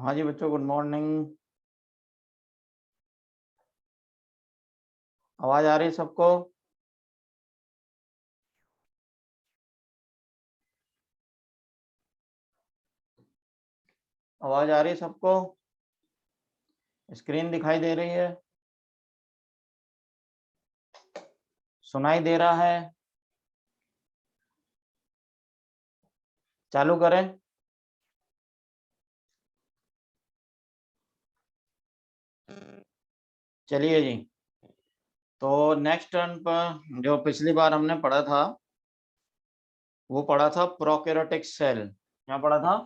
हाँ जी बच्चों, good morning. आवाज आ रही है सबको? आवाज आ रही है सबको? स्क्रीन दिखाई दे रही है? सुनाई दे रहा है? चालू करें? चलिए जी। तो नेक्स्ट टर्न पर जो पिछली बार हमने पढ़ा था वो पढ़ा था प्रोकैरियोटिक सेल। क्या पढ़ा था?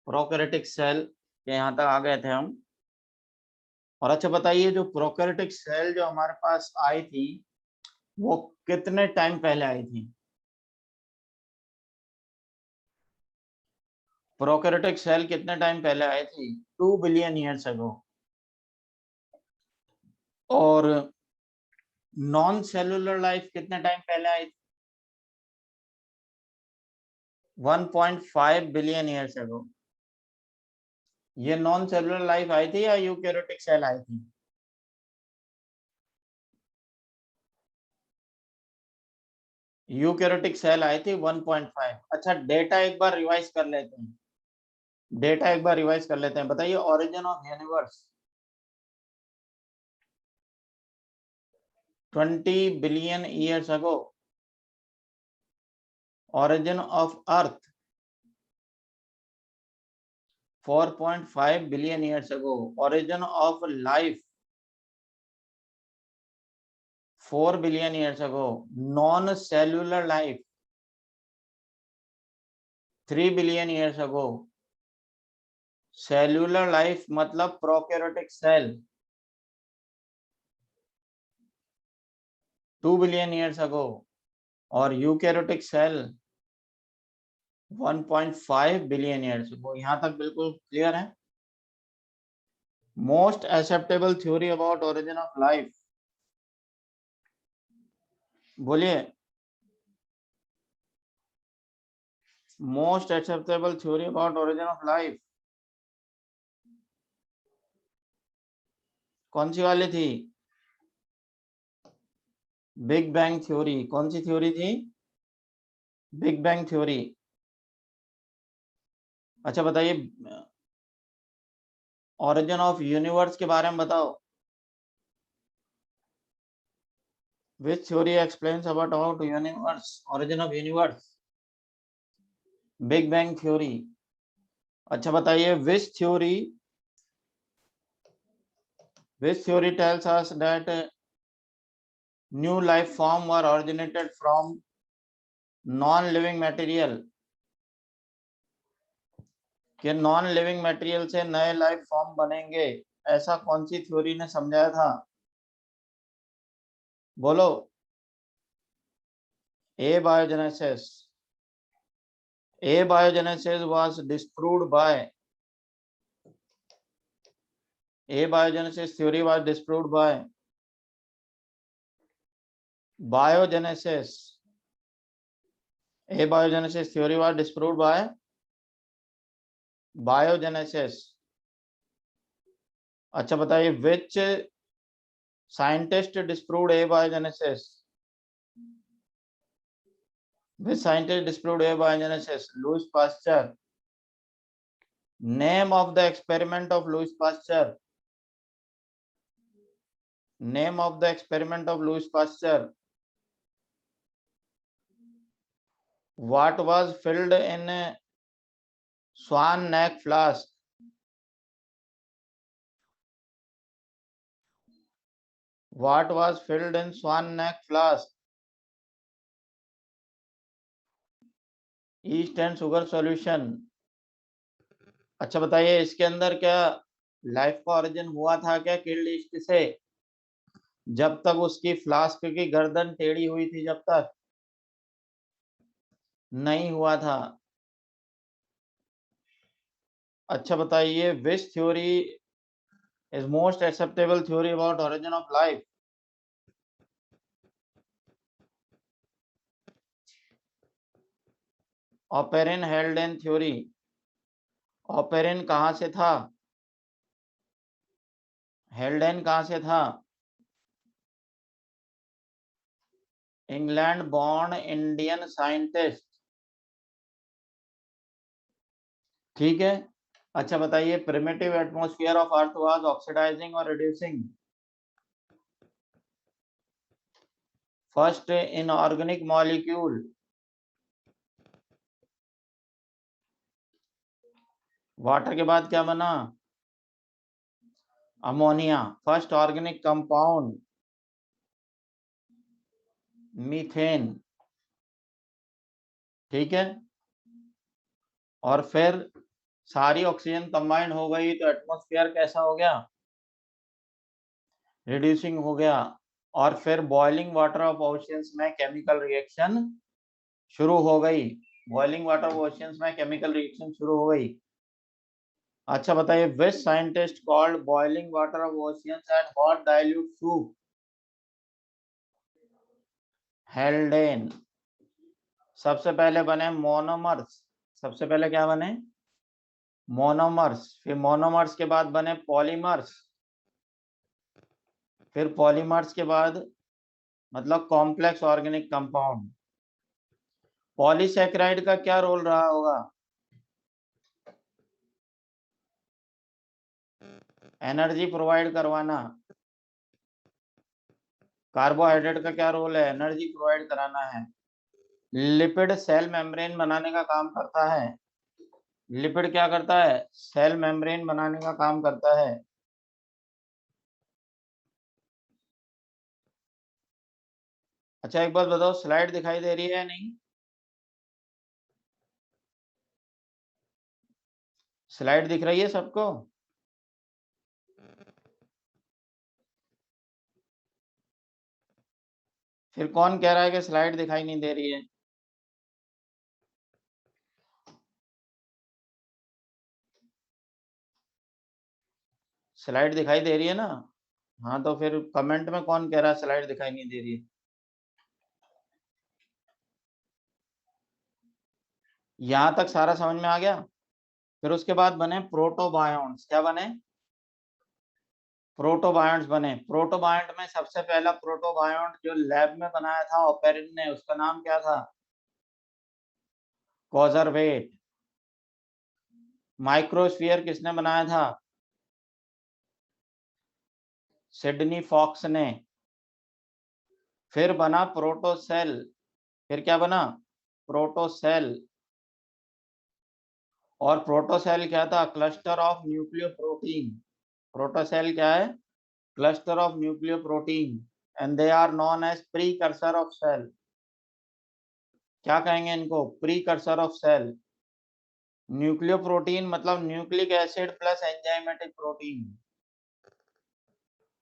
प्रोकैरियोटिक सेल के यहाँ तक आ गए थे हम। और अच्छा बताइए, जो प्रोकैरियोटिक सेल जो हमारे पास आई थी वो कितने टाइम पहले आई थी? प्रोकैरियोटिक सेल कितने टाइम पहले आई थी? 2 बिलियन ईयर्स अगो। और नॉन सेलुलर लाइफ कितने टाइम पहले आई? 1.5 बिलियन ईयर्स अगो। ये नॉन सेलुलर लाइफ आई थी या यूकैरियोटिक सेल आई थी? यूकैरियोटिक सेल आई थी 1.5। अच्छा, डेटा एक बार रिवाइज कर लेते हैं। बताइए, origin of universe 20 billion years ago. Origin of earth 4.5 billion years ago. Origin of life 4 billion years ago. Non cellular life 3 billion years ago. Cellular life मतलब prokaryotic cell 2 billion years ago. और eukaryotic cell 1.5 billion years ago. यहां तक बिल्कुल clear है? Most acceptable theory about origin of life, बोलिए। Most acceptable theory about origin of life कौन सी वाली थी? Big bang theory. कौन सी थ्योरी थी? Big bang theory. अच्छा बताइए, ओरिजिन ऑफ यूनिवर्स के बारे में बताओ। विच theory explains about universe, origin of universe? Big bang theory. अच्छा बताइए, which theory tells us that new life form were originated from non living material? कि नॉन लिविंग मटेरियल से नए लाइफ फॉर्म बनेंगे, ऐसा कौन सी थ्योरी ने समझाया था? बोलो। एबायोजेनेसिस। Abiogenesis was disproved by Abiogenesis theory was disproved by biogenesis. Abiogenesis theory was disproved by biogenesis. अच्छा बताइए, which scientist disproved abiogenesis? Which scientist disproved abiogenesis? Louis Pasteur. Name of the experiment of Louis Pasteur. Name of the experiment of Louis Pasteur. What was filled in a swan neck flask? What was filled in swan neck flask? East and sugar solution. अच्छा बताइए, इसके अंदर क्या life का origin हुआ था क्या killed east से? जब तक उसकी फ्लास्क की गर्दन टेढ़ी हुई थी, जब तक नहीं हुआ था। अच्छा बताइए, which theory is most acceptable theory about origin of life? Oparin Haldane theory. Oparin कहाँ से था? हेल्डेन कहाँ से था? England born Indian scientist. ठीक है। अच्छा बताइए, primitive atmosphere of earth was oxidizing और reducing. First inorganic molecule, water के बाद क्या बना? Ammonia. First organic compound, methane. ठीक है। और फिर सारी ऑक्सीजन कंबाइंड हो गई तो एटमॉस्फेयर कैसा हो गया? रिड्यूसिंग हो गया। और फिर बॉइलिंग वाटर ऑफ ओशियंस में केमिकल रिएक्शन शुरू हो गई। बॉइलिंग वाटर ऑफ ओशियंस में केमिकल रिएक्शन शुरू हो गई। अच्छा बताइए, which scientist called boiling water of oceans and hot dilute soup? हेल्डेन। सबसे पहले बने मोनोमर्स। सबसे पहले क्या बने? मोनोमर्स। फिर मोनोमर्स के बाद बने पॉलीमर्स। फिर पॉलीमर्स के बाद मतलब कॉम्प्लेक्स ऑर्गेनिक कंपाउंड। पॉलीसैकेराइड का क्या रोल रहा होगा? एनर्जी प्रोवाइड करवाना। कार्बोहाइड्रेट का क्या रोल है? एनर्जी प्रोवाइड कराना है। लिपिड सेल मेम्ब्रेन बनाने का काम करता है। लिपिड क्या करता है? सेल मेम्ब्रेन बनाने का काम करता है। अच्छा एक बात बताओ, स्लाइड दिखाई दे रही है या नहीं? स्लाइड दिख रही है सबको? फिर कौन कह रहा है कि स्लाइड दिखाई नहीं दे रही है? स्लाइड दिखाई दे रही है ना? हाँ तो फिर कमेंट में कौन कह रहा है स्लाइड दिखाई नहीं दे रही है? यहां तक सारा समझ में आ गया? फिर उसके बाद बने प्रोटोबायोन्ट्स। क्या बने? प्रोटोबायोन्ट्स बने। प्रोटोबायोन्ट में सबसे पहला प्रोटोबायोन्ट जो लैब में बनाया था ऑपेरिन ने, उसका नाम क्या था? कॉजरवेट। माइक्रोस्फीयर किसने बनाया था? सिडनी फॉक्स ने। फिर बना प्रोटोसेल। फिर क्या बना? प्रोटोसेल। और प्रोटोसेल क्या था? Cluster of nucleoprotein. प्रोटोसेल क्या है? Cluster of nucleoprotein. And they are known as precursor of cell. क्या कहेंगे इनको? Precursor of cell. न्यूक्लियोप्रोटीन मतलब nucleic acid plus enzymatic protein.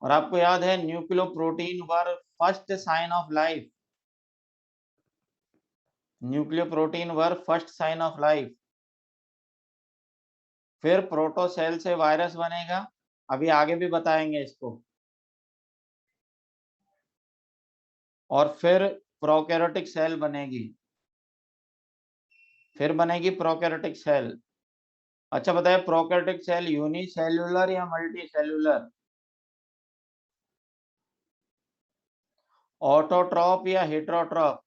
और आपको याद है nucleoprotein were first sign of life. Nucleoprotein were first sign of life. फिर protocell से वायरस बनेगा, अभी आगे भी बताएंगे इसको। और फिर प्रोकैरियोटिक सेल बनेगी। फिर बनेगी प्रोकैरियोटिक सेल। अच्छा बताइए, प्रोकैरियोटिक सेल यूनिसेल्यूलर या मल्टी सेल्यूलर? ऑटोट्रॉप या हेटेरोट्रॉप?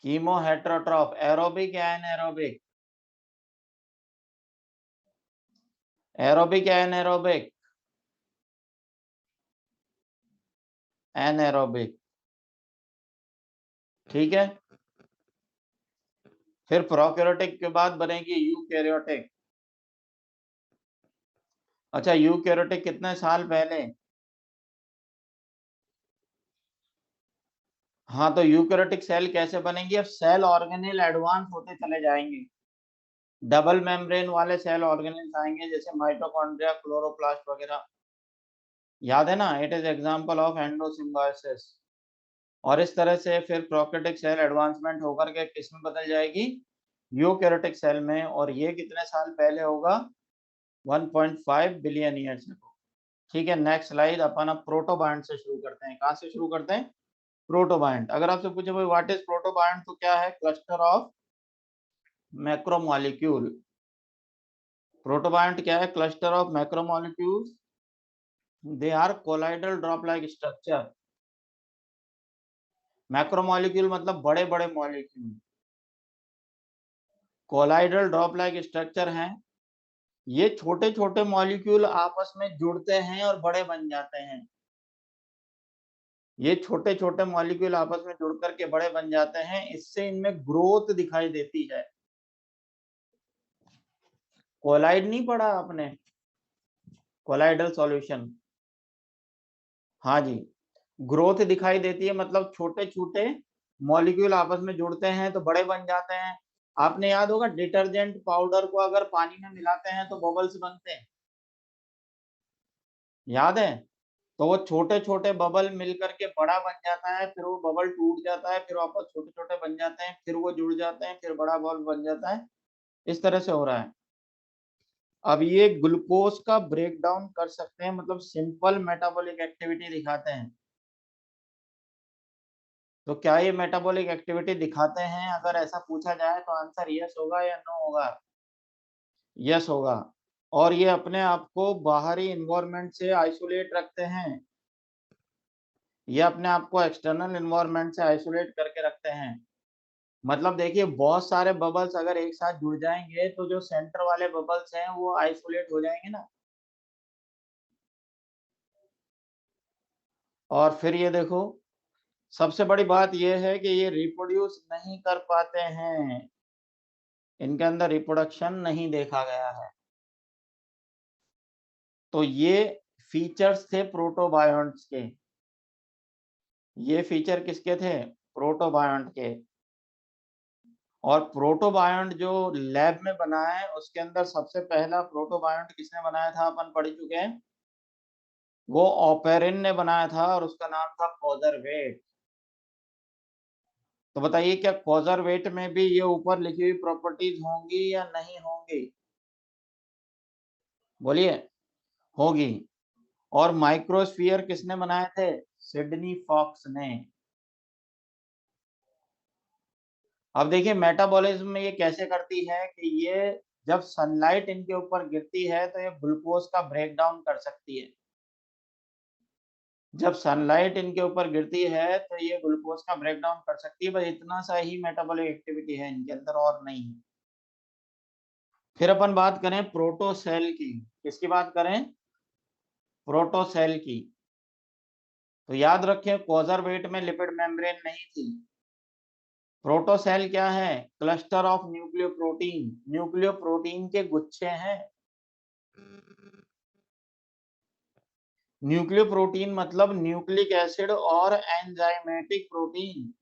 कीमो हेटेरोट्रॉप। एरोबिक या एनाएरोबिक? एरोबिक या एनाएरोबिक? एनाएरोबिक। ठीक है। फिर प्रोकैरियोटिक के बाद बनेगी यूकैरियोटिक। अच्छा यूकैरियोटिक कितने साल पहले? हाँ तो यूकैरियोटिक सेल कैसे बनेंगी? अब सेल ऑर्गेनेल एडवांस होते चले जाएंगे। डबल मेम्ब्रेन वाले सेल ऑर्गेनेल्स आएंगे, जैसे माइटोकॉन्ड्रिया, क्लोरोप्लास्ट वगैरह। याद है ना? It is example of endosymbiosis. और इस तरह से फिर प्रोकैरियोटिक सेल एडवांसमेंट होकर के किस में बदल जाएगी? यूकैरियोटिक सेल में। और ये कितने साल पहले होगा? 1.5 बिलियन ईयर्स अगो। ठीक है, नेक्स्ट स्लाइड। अपन अब प्रोटोबायंट से शुरू करते हैं। कहाँ से शुरू करते हैं? प्रोटोबायंट। अगर आपसे पूछे भाई व्हाट इज प्रोटोबायंट, तो क्या है? Cluster of macromolecule. प्रोटोबायंट क्या है? Cluster of macromolecules, they are colloidal drop like structure. Macromolecule मतलब बड़े बड़े molecule, colloidal drop like structure हैं। ये छोटे छोटे मॉलिक्यूल आपस में जुड़ते हैं और बड़े बन जाते हैं। ये छोटे छोटे मॉलिक्यूल आपस में जुड़ करके बड़े बन जाते हैं, इससे इनमें ग्रोथ दिखाई देती है। कोलाइड नहीं पढ़ा आपने? कोलाइडल सॉल्यूशन, हाँ जी। ग्रोथ दिखाई देती है मतलब छोटे छोटे मॉलिक्यूल आपस में जुड़ते हैं तो बड़े बन जाते हैं। आपने याद होगा डिटर्जेंट पाउडर को अगर पानी में मिलाते हैं तो बबल्स बनते हैं, याद है? तो वो छोटे छोटे बबल मिलकर के बड़ा बन जाता है, फिर वो बबल टूट जाता है, फिर वापस छोटे छोटे बन जाते हैं, फिर वो जुड़ जाते हैं, फिर बड़ा बबल बन जाता है। इस तरह से हो रहा है। अब ये ग्लूकोज का ब्रेक डाउन कर सकते हैं, मतलब सिंपल मेटाबॉलिक एक्टिविटी दिखाते हैं। तो क्या ये मेटाबॉलिक एक्टिविटी दिखाते हैं? अगर ऐसा पूछा जाए तो आंसर यस होगा या नो होगा? यस होगा। और ये अपने आप को बाहरी इन्वायरमेंट से आइसोलेट रखते हैं, ये अपने आप को एक्सटर्नल इन्वायरमेंट से आइसोलेट करके रखते हैं। मतलब देखिए बहुत सारे बबल्स अगर एक साथ जुड़ जाएंगे तो जो सेंटर वाले बबल्स हैं वो आइसोलेट हो जाएंगे ना। और फिर ये देखो, सबसे बड़ी बात ये है कि ये रिप्रोड्यूस नहीं कर पाते हैं, इनके अंदर रिप्रोडक्शन नहीं देखा गया है। तो ये फीचर्स थे प्रोटोबायोंट्स के। ये फीचर किसके थे? प्रोटोबायोंट के। और प्रोटोबायोंट जो लैब में बना है उसके अंदर सबसे पहला प्रोटोबायोंट किसने बनाया था अपन पढ़ चुके हैं, वो ऑपेरिन ने बनाया था और उसका नाम था कोजरवेट। तो बताइए क्या कोजरवेट में भी ये ऊपर लिखी हुई प्रॉपर्टीज होंगी या नहीं होंगी? बोलिए। होगी। और माइक्रोस्फीयर किसने बनाए थे? सिडनी फॉक्स ने। अब देखिए मेटाबॉलिज्म में ये कैसे करती है कि ये जब सनलाइट इनके ऊपर गिरती है तो ये ग्लूकोज का ब्रेक डाउन कर सकती है। जब सनलाइट इनके ऊपर गिरती है तो ये ग्लूकोज का ब्रेक डाउन कर सकती है, बस इतना सा ही मेटाबॉलिक एक्टिविटी है इनके अंदर और नहीं है। फिर अपन बात करें प्रोटोसेल की। किसकी बात करें? प्रोटोसेल की। तो याद रखें कोजरवेट में लिपिड मेम्ब्रेन नहीं थी। प्रोटोसेल क्या है? क्लस्टर ऑफ न्यूक्लियोप्रोटीन, न्यूक्लियोप्रोटीन के गुच्छे हैं। न्यूक्लियोप्रोटीन मतलब न्यूक्लिक एसिड और एंजाइमेटिक प्रोटीन।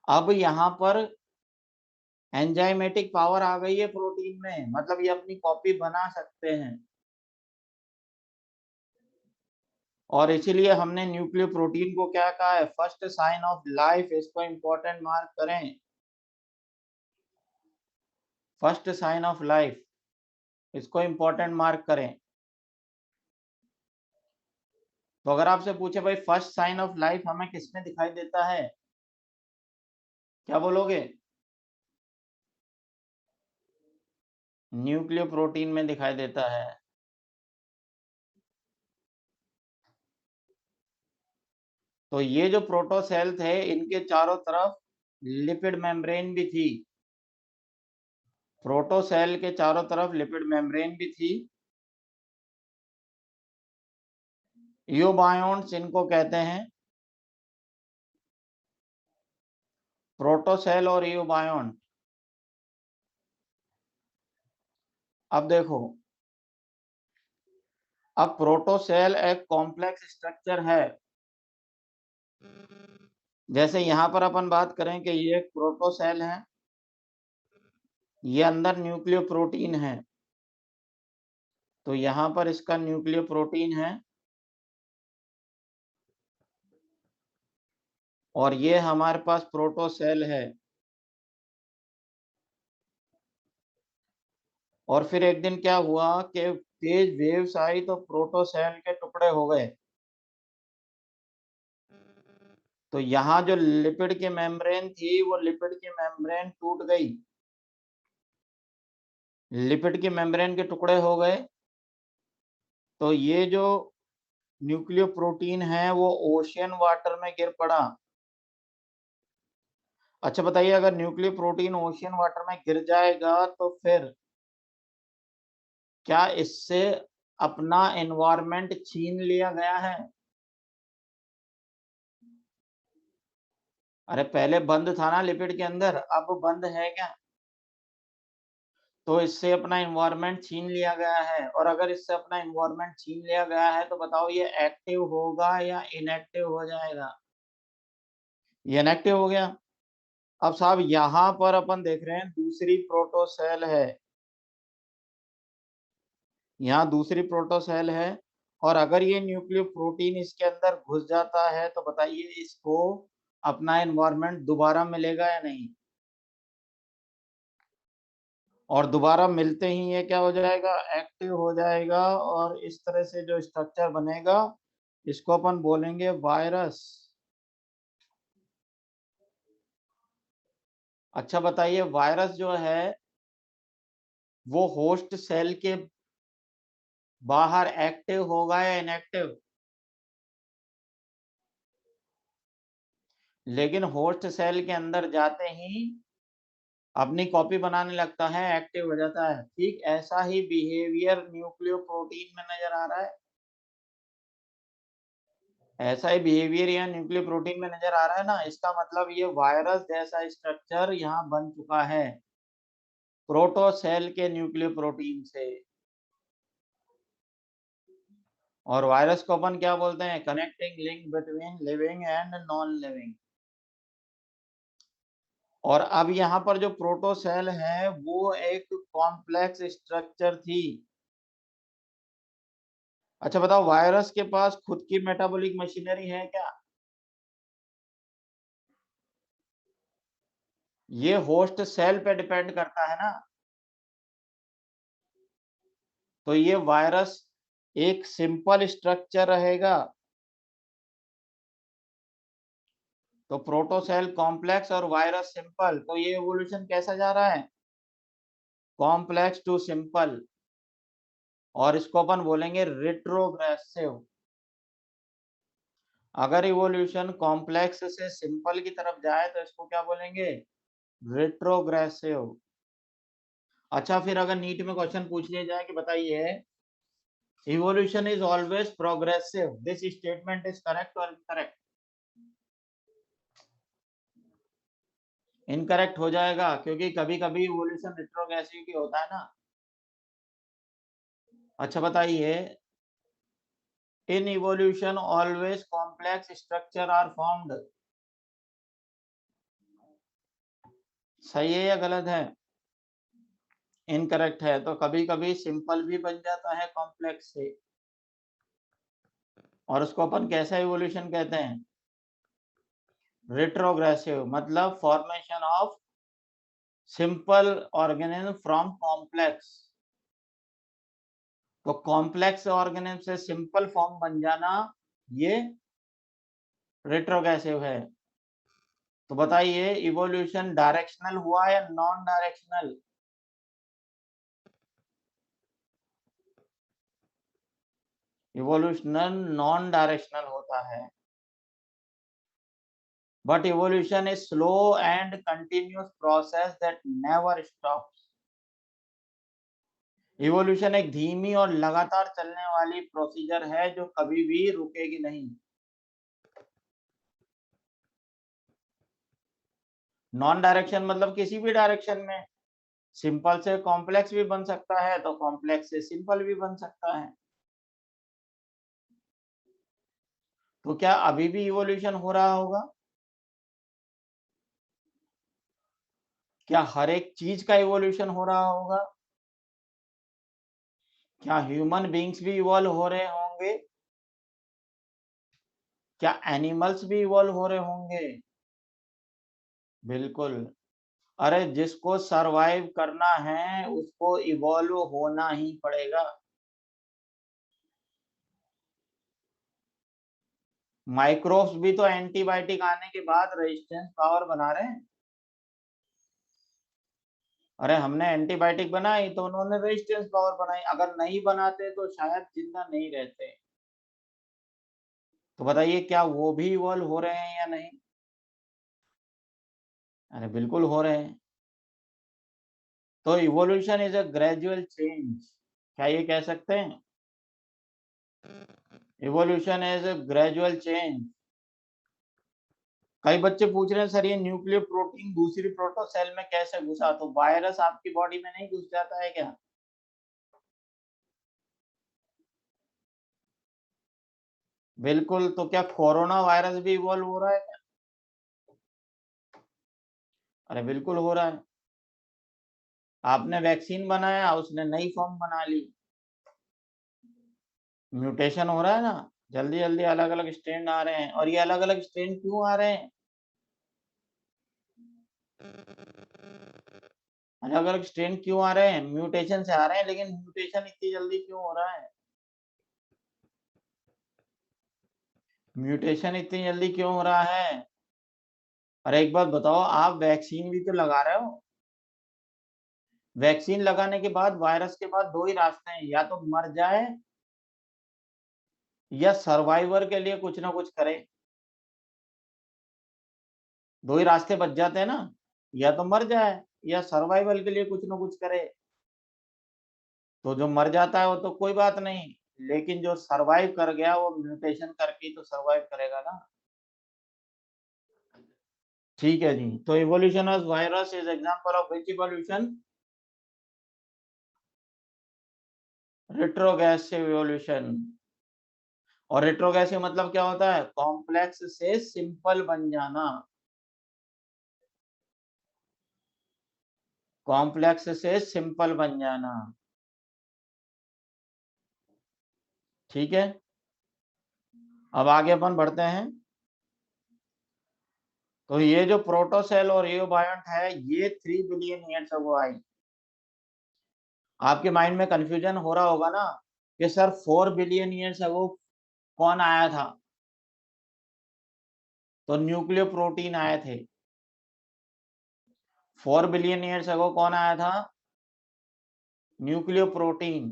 अब यहाँ पर एंजाइमेटिक पावर आ गई है प्रोटीन में, मतलब ये अपनी कॉपी बना सकते हैं। और इसीलिए हमने न्यूक्लियोप्रोटीन को क्या कहा है? First sign of life. इसको इंपॉर्टेंट मार्क करें, फर्स्ट साइन ऑफ लाइफ, इसको इंपॉर्टेंट मार्क करें। तो अगर आपसे पूछे भाई फर्स्ट साइन ऑफ लाइफ हमें किसमें दिखाई देता है, क्या बोलोगे? न्यूक्लियोप्रोटीन में दिखाई देता है। तो ये जो प्रोटोसेल थे इनके चारों तरफ लिपिड मेम्ब्रेन भी थी। प्रोटोसेल के चारों तरफ लिपिड मेम्ब्रेन भी थी। यूबायोन्ट्स इनको कहते हैं, प्रोटोसेल और यूबायोन्ट। अब देखो, अब प्रोटोसेल एक कॉम्प्लेक्स स्ट्रक्चर है। जैसे यहाँ पर अपन बात करें कि ये एक प्रोटोसेल है, ये अंदर न्यूक्लियो प्रोटीन है। तो यहाँ पर इसका न्यूक्लियो प्रोटीन है और ये हमारे पास प्रोटोसेल है। और फिर एक दिन क्या हुआ कि तेज वेव्स आई तो प्रोटोसेल के टुकड़े हो गए। तो यहाँ जो लिपिड की मेम्ब्रेन थी वो लिपिड की मेम्ब्रेन टूट गई, लिपिड की मेम्ब्रेन के टुकड़े हो गए। तो ये जो न्यूक्लियोप्रोटीन है वो ओशियन वाटर में गिर पड़ा। अच्छा बताइए, अगर न्यूक्लियोप्रोटीन ओशियन वाटर में गिर जाएगा तो फिर क्या इससे अपना एनवायरनमेंट छीन लिया गया है? अरे पहले बंद था ना लिपिड के अंदर, अब बंद है क्या? तो इससे अपना एनवायरनमेंट छीन लिया गया है, और अगर इससे अपना एनवायरनमेंट छीन लिया गया है तो बताओ ये एक्टिव होगा या इनएक्टिव हो जाएगा? ये इनएक्टिव हो गया। अब साहब यहाँ पर अपन देख रहे हैं दूसरी प्रोटोसेल है, यहाँ दूसरी प्रोटोसेल है, और अगर ये न्यूक्लियो प्रोटीन इसके अंदर घुस जाता है तो बताइए इसको अपना एनवायरनमेंट दोबारा मिलेगा या नहीं? और दोबारा मिलते ही ये क्या हो जाएगा? एक्टिव हो जाएगा, और इस तरह से जो स्ट्रक्चर बनेगा इसको अपन बोलेंगे वायरस। अच्छा बताइए, वायरस जो है वो होस्ट सेल के बाहर एक्टिव होगा या इनएक्टिव? लेकिन होस्ट सेल के अंदर जाते ही अपनी कॉपी बनाने लगता है, एक्टिव हो जाता है। ठीक ऐसा ही बिहेवियर न्यूक्लियोप्रोटीन में नजर आ रहा है, ऐसा ही बिहेवियर यहाँ न्यूक्लियोप्रोटीन में नजर आ रहा है ना। इसका मतलब ये वायरस जैसा स्ट्रक्चर यहाँ बन चुका है प्रोटोसेल के न्यूक्लियोप्रोटीन से। और वायरस को अपन क्या बोलते हैं? Connecting link between living and non living. और अब यहाँ पर जो प्रोटोसेल है वो एक कॉम्प्लेक्स स्ट्रक्चर थी। अच्छा बताओ, वायरस के पास खुद की मेटाबॉलिक मशीनरी है क्या? ये होस्ट सेल पे डिपेंड करता है ना। तो ये वायरस एक सिंपल स्ट्रक्चर रहेगा, तो प्रोटोसेल कॉम्प्लेक्स और वायरस सिंपल, तो ये एवोल्यूशन कैसा जा रहा है? कॉम्प्लेक्स टू सिंपल, और इसको अपन बोलेंगे रिट्रोग्रेसिव। अगर इवोल्यूशन कॉम्प्लेक्स से सिंपल की तरफ जाए तो इसको क्या बोलेंगे? रिट्रोग्रेसिव। अच्छा फिर अगर नीट में क्वेश्चन पूछ लिया जाए कि बताइए evolution is always progressive, this statement is correct or incorrect? Incorrect हो जाएगा, क्योंकि कभी कभी इवोल्यूशन रिट्रोग्रेसिव भी होता है ना। अच्छा बताइए, in evolution always complex structure are formed, सही है या गलत है? इनकरेक्ट है, तो कभी कभी सिंपल भी बन जाता है कॉम्प्लेक्स से, और उसको अपन कैसा इवोल्यूशन कहते हैं? रिट्रोग्रेसिव, मतलब formation of simple organism from complex. तो कॉम्प्लेक्स ऑर्गेनिज्म से सिंपल फॉर्म बन जाना ये रेट्रोग्रेसिव है। तो बताइए इवोल्यूशन डायरेक्शनल हुआ या non directional? Evolution non directional होता है, but evolution is slow and continuous process that never stops. Evolution एक धीमी और लगातार चलने वाली प्रोसीजर है जो कभी भी रुकेगी नहीं। नॉन डायरेक्शन मतलब किसी भी डायरेक्शन में, सिंपल से कॉम्प्लेक्स भी बन सकता है तो कॉम्प्लेक्स से सिंपल भी बन सकता है। तो क्या अभी भी इवोल्यूशन हो रहा होगा? क्या हर एक चीज का इवोल्यूशन हो रहा होगा? क्या ह्यूमन बीइंग्स भी इवॉल्व हो रहे होंगे? क्या एनिमल्स भी इवॉल्व हो रहे होंगे? बिल्कुल। अरे जिसको सरवाइव करना है उसको इवॉल्व होना ही पड़ेगा। माइक्रोब्स भी तो एंटीबायोटिक आने के बाद रेजिस्टेंस पावर बना रहे हैं। अरे हमने एंटीबायोटिक बनाई तो उन्होंने रेजिस्टेंस पावर बनाई, अगर नहीं बनाते तो शायद जिंदा नहीं रहते। तो बताइए क्या वो भी इवॉल्व हो रहे हैं या नहीं? अरे बिल्कुल हो रहे हैं। तो evolution is a gradual change, क्या ये कह सकते हैं? Evolution is a gradual change. कई बच्चे पूछ रहे हैं सर ये न्यूक्लियर प्रोटीन दूसरी प्रोटोसेल में कैसे घुसा? तो वायरस आपकी बॉडी में नहीं घुस जाता है क्या? बिल्कुल। तो क्या कोरोना वायरस भी इवॉल्व हो रहा है क्या? अरे बिल्कुल हो रहा है। आपने वैक्सीन बनाया, उसने नई फॉर्म बना ली, म्यूटेशन हो रहा है ना। जल्दी जल्दी अलग अलग स्ट्रेन आ रहे हैं। और ये अलग अलग स्ट्रेन क्यों आ रहे हैं? अलग अलग स्ट्रेन क्यों आ रहे हैं? म्यूटेशन से आ रहे हैं। लेकिन म्यूटेशन इतनी जल्दी क्यों हो रहा है? म्यूटेशन इतनी जल्दी क्यों हो रहा है? और एक बात बताओ, आप वैक्सीन भी तो लगा रहे हो। वैक्सीन लगाने के बाद वायरस के बाद दो ही रास्ते हैं, या तो मर जाए या सर्वाइवर के लिए कुछ ना कुछ करे। दो ही रास्ते बच जाते हैं ना, या तो मर जाए या सर्वाइवल के लिए कुछ ना कुछ करे। तो जो मर जाता है वो तो कोई बात नहीं, लेकिन जो सरवाइव कर गया वो म्यूटेशन करके ही तो सरवाइव करेगा ना। ठीक है जी। तो evolution of virus is example of which evolution? Retrogressive evolution. और रेट्रोगेसिव मतलब क्या होता है? कॉम्प्लेक्स से सिंपल बन जाना। कॉम्प्लेक्स से सिंपल बन जाना। ठीक है। अब आगे अपन बढ़ते हैं। तो ये जो प्रोटोसेल और एओबायोंट है ये 3 बिलियन ईयर्स अगो आई। आपके माइंड में कंफ्यूजन हो रहा होगा ना कि सर 4 बिलियन ईयर्स अगो कौन आया था? तो न्यूक्लियो प्रोटीन आए थे। 4 बिलियन ईयर्स अगो कौन आया था? Nucleo protein.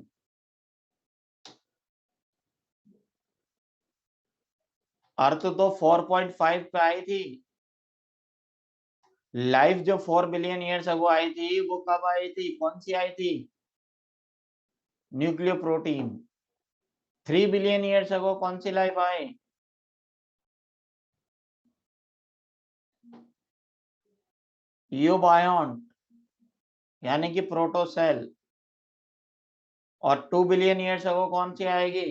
अर्थ तो 4.5 पे आई थी। लाइफ जो 4 बिलियन ईयर्स अगो आई थी वो कब आई थी? कौन सी आई थी? Nucleo protein. 3 billion years ago कौन सी लाइफ आई? यूबायोंट, यानी कि प्रोटोसेल। और 2 बिलियन ईयर्स अगो कौन सी आएगी?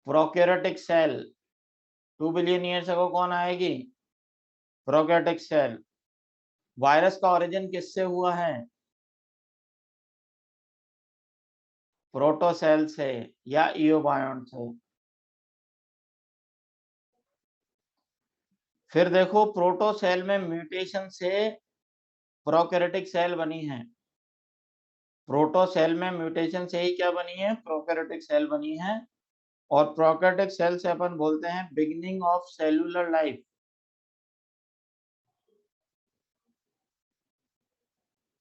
Prokaryotic cell. 2 billion years ago कौन आएगी? Prokaryotic cell. वायरस का ओरिजिन किससे हुआ है? प्रोटोसेल से या यूबायोंट से। फिर देखो प्रोटोसेल में म्यूटेशन से प्रोकैरियोटिक सेल बनी है। प्रोटोसेल में म्यूटेशन से ही क्या बनी है? प्रोकैरियोटिक सेल बनी है। और प्रोकैरियोटिक सेल से अपन बोलते हैं beginning of cellular life.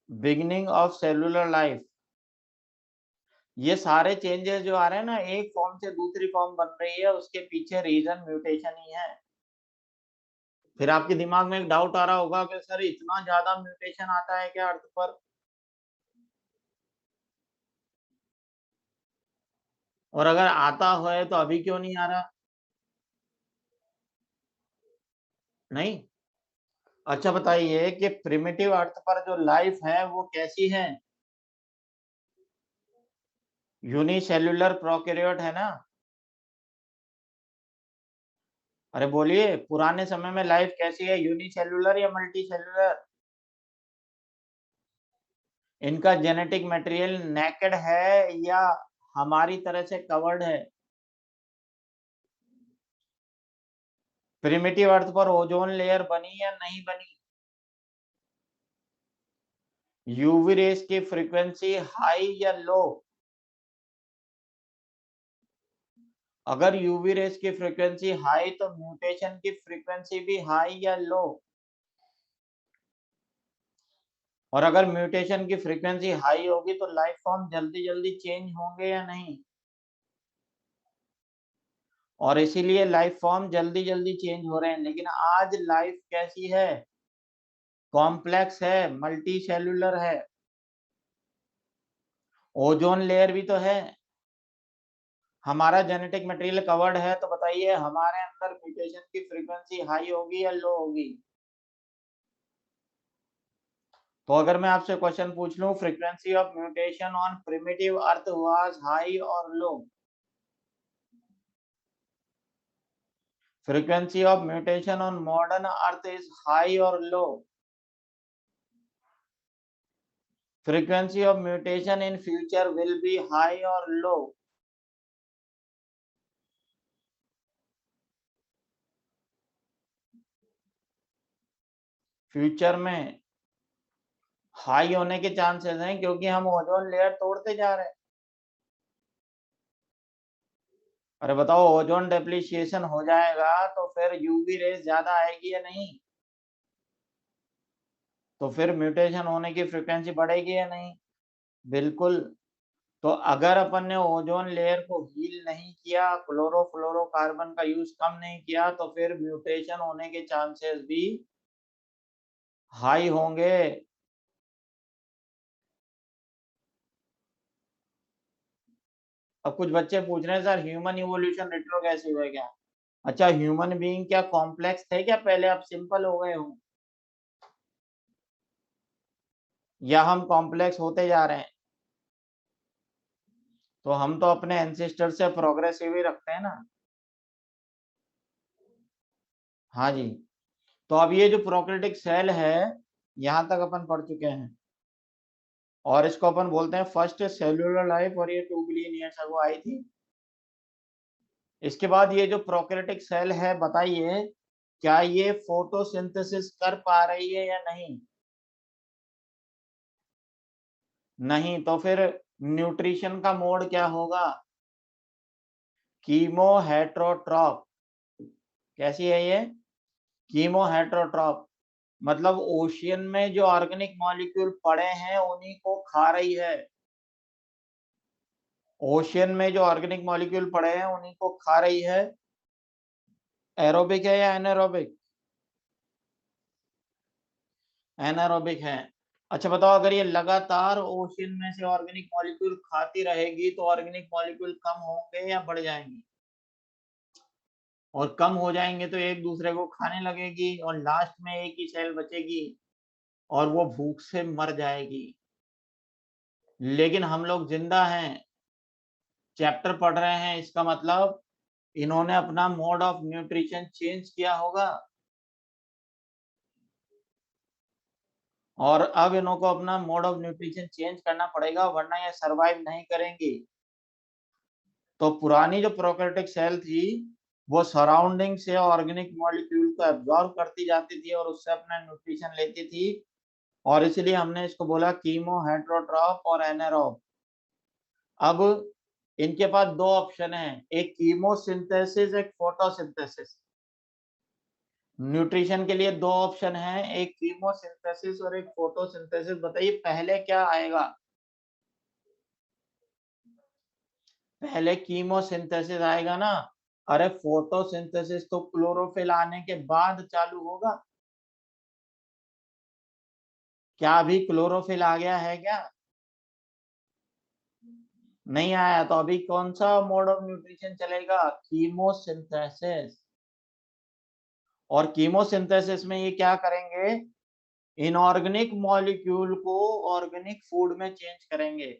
Beginning of cellular life. ये सारे चेंजेस जो आ रहे हैं ना, एक फॉर्म से दूसरी फॉर्म बन रही है, उसके पीछे रीजन म्यूटेशन ही है। फिर आपके दिमाग में एक डाउट आ रहा होगा कि सर इतना ज्यादा म्यूटेशन आता है क्या अर्थ पर? और अगर आता है तो अभी क्यों नहीं आ रहा? नहीं। अच्छा बताइए कि प्रिमिटिव अर्थ पर जो लाइफ है वो कैसी है? यूनिसेल्युलर प्रोकैरियोट है ना। अरे बोलिए, पुराने समय में लाइफ कैसी है? यूनिसेल्युलर या मल्टीसेल्युलर? इनका जेनेटिक मटेरियल नेकेड है या हमारी तरह से कवर्ड है? प्रिमिटिव अर्थ पर ओजोन लेयर बनी या नहीं बनी? यूवी रेस की फ्रीक्वेंसी हाई या लो? अगर यूवी रेस की फ्रीक्वेंसी हाई तो म्यूटेशन की फ्रीक्वेंसी भी हाई या लो, और अगर म्यूटेशन की फ्रीक्वेंसी हाई होगी तो लाइफ फॉर्म जल्दी जल्दी चेंज होंगे या नहीं, और इसीलिए लाइफ फॉर्म जल्दी जल्दी चेंज हो रहे हैं। लेकिन आज लाइफ कैसी है, कॉम्प्लेक्स है, मल्टी सेल्यूलर है, ओजोन लेयर भी तो है, हमारा जेनेटिक मटेरियल कवर्ड है, तो बताइए हमारे अंदर म्यूटेशन की फ्रीक्वेंसी हाई होगी या लो होगी। तो अगर मैं आपसे क्वेश्चन पूछ लूं, frequency of mutation on primitive earth was high और low, frequency of mutation on modern earth is high और low, frequency of mutation in future will be high or low। Future में हाई होने के chances हैं, क्योंकि हम ozone layer तोड़ते जा रहे हैं। अरे बताओ, ओजोन डेप्लीशिएशन हो जाएगा तो फिर यूवी रेस ज्यादा आएगी या नहीं, तो फिर म्यूटेशन होने की फ्रीक्वेंसी बढ़ेगी या नहीं, बिल्कुल। तो अगर अपन ने ओजोन लेयर को हील नहीं किया, क्लोरोफ्लोरोकार्बन का यूज कम नहीं किया, तो फिर म्यूटेशन होने के चांसेस भी हाई होंगे। अब कुछ बच्चे पूछ रहे हैं सर ह्यूमन इवोल्यूशन रेट्रोग्रेसिव है क्या? अच्छा, ह्यूमन बीइंग क्या कॉम्प्लेक्स थे क्या पहले, अब सिंपल हो गए हो, या हम कॉम्प्लेक्स होते जा रहे हैं? तो हम तो अपने एंसेस्टर से प्रोग्रेसिव ही रखते हैं ना। हाँ जी। तो अब ये जो प्रोकैरियोटिक सेल है, यहाँ तक अपन पढ़ चुके हैं, और इसको अपन बोलते हैं फर्स्ट सेल्यूलर लाइफ, और ये 2 बिलियन ईयर्स अगो आई थी। इसके बाद ये जो प्रोकैरियोटिक सेल है, बताइए क्या ये फोटोसिंथेसिस कर पा रही है या नहीं? नहीं, तो फिर न्यूट्रिशन का मोड क्या होगा? Chemo heterotroph. कैसी है ये? कीमो हेट्रोट्रॉप, मतलब ओशियन में जो ऑर्गेनिक मॉलिक्यूल पड़े हैं उन्हीं को खा रही है। ओशियन में जो ऑर्गेनिक मॉलिक्यूल पड़े हैं उन्हीं को खा रही है। एरोबिक है या एनारोबिक? एनारोबिक है। अच्छा बताओ, अगर ये लगातार ओशियन में से ऑर्गेनिक मॉलिक्यूल खाती रहेगी तो ऑर्गेनिक मॉलिक्यूल कम होंगे या बढ़ जाएंगे? और कम हो जाएंगे तो एक दूसरे को खाने लगेगी, और लास्ट में एक ही सेल बचेगी और वो भूख से मर जाएगी। लेकिन हम लोग जिंदा हैं, चैप्टर पढ़ रहे हैं, इसका मतलब इन्होंने अपना मोड ऑफ न्यूट्रिशन चेंज किया होगा, और अब इन्हों को अपना मोड ऑफ न्यूट्रिशन चेंज करना पड़ेगा, वरना ये सरवाइव नहीं करेंगी। तो पुरानी जो प्रोकैरियोटिक सेल थी, वो सराउंडिंग से ऑर्गेनिक मॉलिक्यूल को एब्जॉर्ब करती जाती थी और उससे अपना न्यूट्रिशन लेती थी, और इसलिए हमने इसको बोला कीमो हेट्रोट्रॉप और एनारोब। अब इनके पास दो ऑप्शन है, एक कीमोसिंथेसिस, एक फोटोसिंथेसिस। न्यूट्रिशन के लिए दो ऑप्शन है, एक कीमोसिंथेसिस और एक फोटोसिंथेसिस। बताइए पहले क्या आएगा? पहले कीमोसिंथेसिस आएगा ना। अरे फोटोसिंथेसिस तो क्लोरोफिल आने के बाद चालू होगा। क्या अभी क्लोरोफिल आ गया है क्या? नहीं आया, तो अभी कौन सा मोड ऑफ न्यूट्रिशन चलेगा? कीमोसिंथेसिस। और कीमोसिंथेसिस में ये क्या करेंगे, इनऑर्गेनिक मॉलिक्यूल को ऑर्गेनिक फूड में चेंज करेंगे।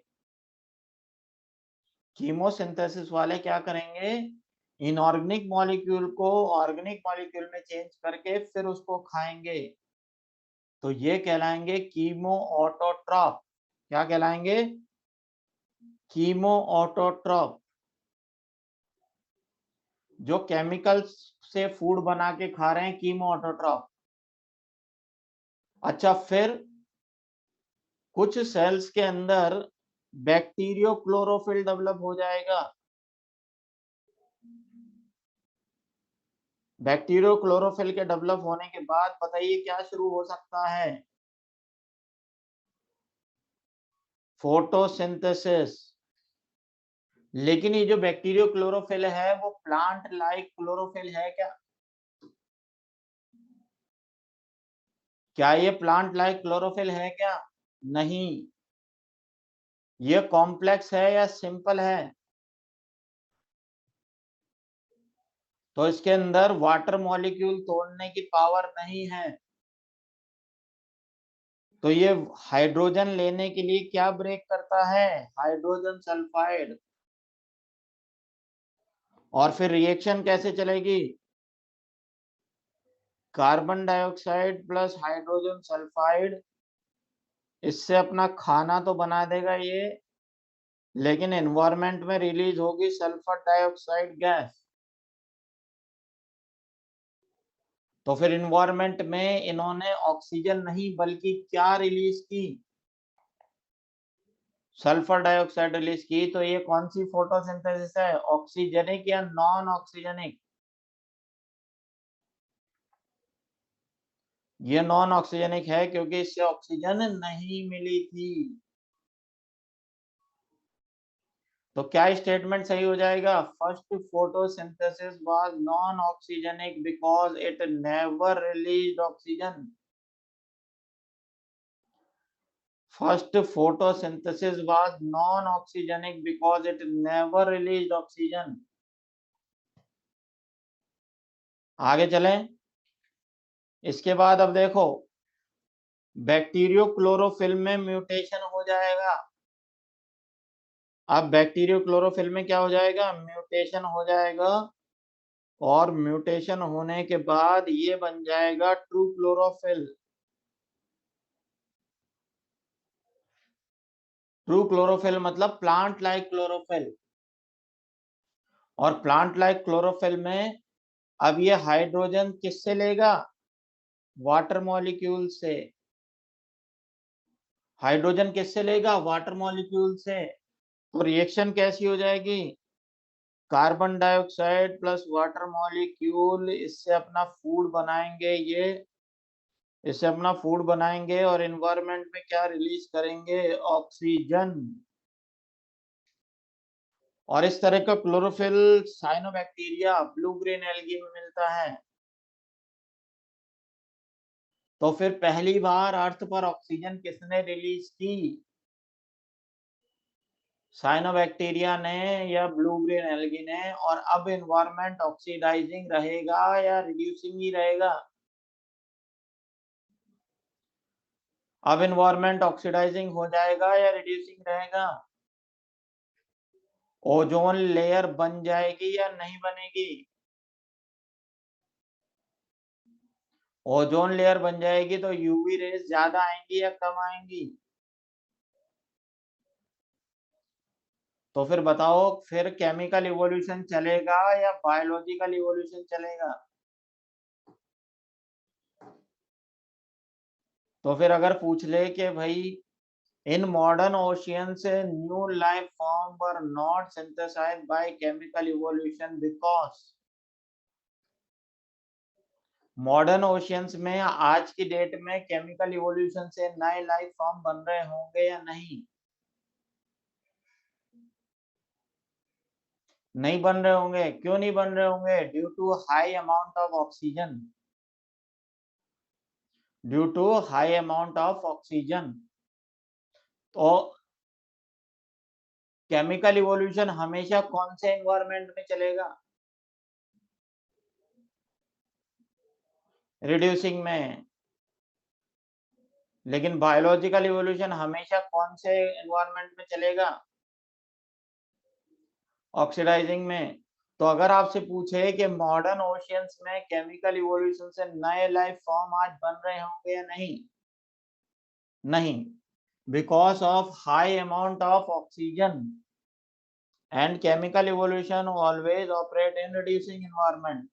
कीमोसिंथेसिस वाले क्या करेंगे, इनऑर्गेनिक मॉलिक्यूल को ऑर्गेनिक मॉलिक्यूल में चेंज करके फिर उसको खाएंगे। तो ये कहलाएंगे कीमो ऑटोट्रॉप। क्या कहलाएंगे? Chemo autotroph. जो केमिकल्स से फूड बना के खा रहे हैं, कीमो ऑटोट्रॉप। अच्छा, फिर कुछ सेल्स के अंदर बैक्टीरियो क्लोरोफिल डेवलप हो जाएगा। बैक्टीरियो क्लोरोफिल के डेवलप होने के बाद बताइए क्या शुरू हो सकता है? फोटोसिंथेसिस। लेकिन ये जो बैक्टीरियो क्लोरोफिल है वो प्लांट लाइक क्लोरोफिल है क्या? क्या ये प्लांट लाइक क्लोरोफिल है क्या? नहीं। ये कॉम्प्लेक्स है या सिंपल है? तो इसके अंदर वाटर मॉलिक्यूल तोड़ने की पावर नहीं है। तो ये हाइड्रोजन लेने के लिए क्या ब्रेक करता है? Hydrogen sulphide. और फिर रिएक्शन कैसे चलेगी? Carbon dioxide plus hydrogen sulphide, इससे अपना खाना तो बना देगा ये, लेकिन एनवायरनमेंट में रिलीज होगी सल्फर डाइऑक्साइड गैस। तो फिर एनवायरनमेंट में इन्होंने ऑक्सीजन नहीं बल्कि क्या रिलीज की? सल्फर डाइऑक्साइड रिलीज की। तो ये कौन सी फोटोसिंथेसिस है? ऑक्सीजनिक या नॉन ऑक्सीजनिक? ये नॉन ऑक्सीजनिक है क्योंकि इससे ऑक्सीजन नहीं मिली थी। तो क्या स्टेटमेंट सही हो जाएगा? First photosynthesis was non oxygenic because it never released oxygen. First photosynthesis was non-oxygenic because it never released oxygen. आगे चलें। इसके बाद अब देखो, बैक्टीरियो क्लोरोफिल में म्यूटेशन हो जाएगा। अब बैक्टीरियो क्लोरोफिल में क्या हो जाएगा? म्यूटेशन हो जाएगा। और म्यूटेशन होने के बाद ये बन जाएगा ट्रू क्लोरोफिल। ट्रू क्लोरोफिल मतलब प्लांट लाइक क्लोरोफिल। और प्लांट लाइक क्लोरोफिल में अब ये हाइड्रोजन किससे लेगा? वाटर मॉलिक्यूल से। हाइड्रोजन किससे लेगा? वाटर मॉलिक्यूल से। तो रिएक्शन कैसी हो जाएगी? Carbon dioxide plus water molecule, इससे अपना फूड बनाएंगे ये, इससे अपना फूड बनाएंगे और एनवायरनमेंट में क्या रिलीज करेंगे? ऑक्सीजन। और इस तरह का chlorophyll cyanobacteria blue green algae में मिलता है। तो फिर पहली बार अर्थ पर ऑक्सीजन किसने रिलीज की? साइनोबैक्टीरिया ने या ब्लू ग्रीन एल्गी ने। और अब एनवायरनमेंट ऑक्सीडाइजिंग रहेगा या रिड्यूसिंग ही रहेगा? अब एनवायरनमेंट ऑक्सीडाइजिंग हो जाएगा या रिड्यूसिंग रहेगा? ओजोन लेयर बन जाएगी या नहीं बनेगी? ओजोन लेयर बन जाएगी तो यूवी रेज ज्यादा आएंगी या कम आएंगी? तो फिर बताओ, फिर केमिकल इवोल्यूशन चलेगा या बायोलॉजिकल इवोल्यूशन चलेगा? तो फिर अगर पूछ ले कि भाई in modern oceans new life form were not synthesized by chemical evolution because, modern oceans में आज की डेट में केमिकल इवोल्यूशन से नए लाइफ फॉर्म बन रहे होंगे या नहीं? नहीं बन रहे होंगे। क्यों नहीं बन रहे होंगे? Due to high amount of oxygen. Due to high amount of oxygen. तो केमिकल इवोल्यूशन हमेशा कौन से एनवायरनमेंट में चलेगा? रिड्यूसिंग में। लेकिन बायोलॉजिकल इवोल्यूशन हमेशा कौन से एनवायरनमेंट में चलेगा? ऑक्सीडाइजिंग में। तो अगर आपसे पूछे कि मॉडर्न ओशियंस में केमिकल इवोल्यूशन से नए लाइफ फॉर्म आज बन रहे होंगे या नहीं? नहीं। Because of high amount of oxygen and chemical evolution always operate in reducing environment.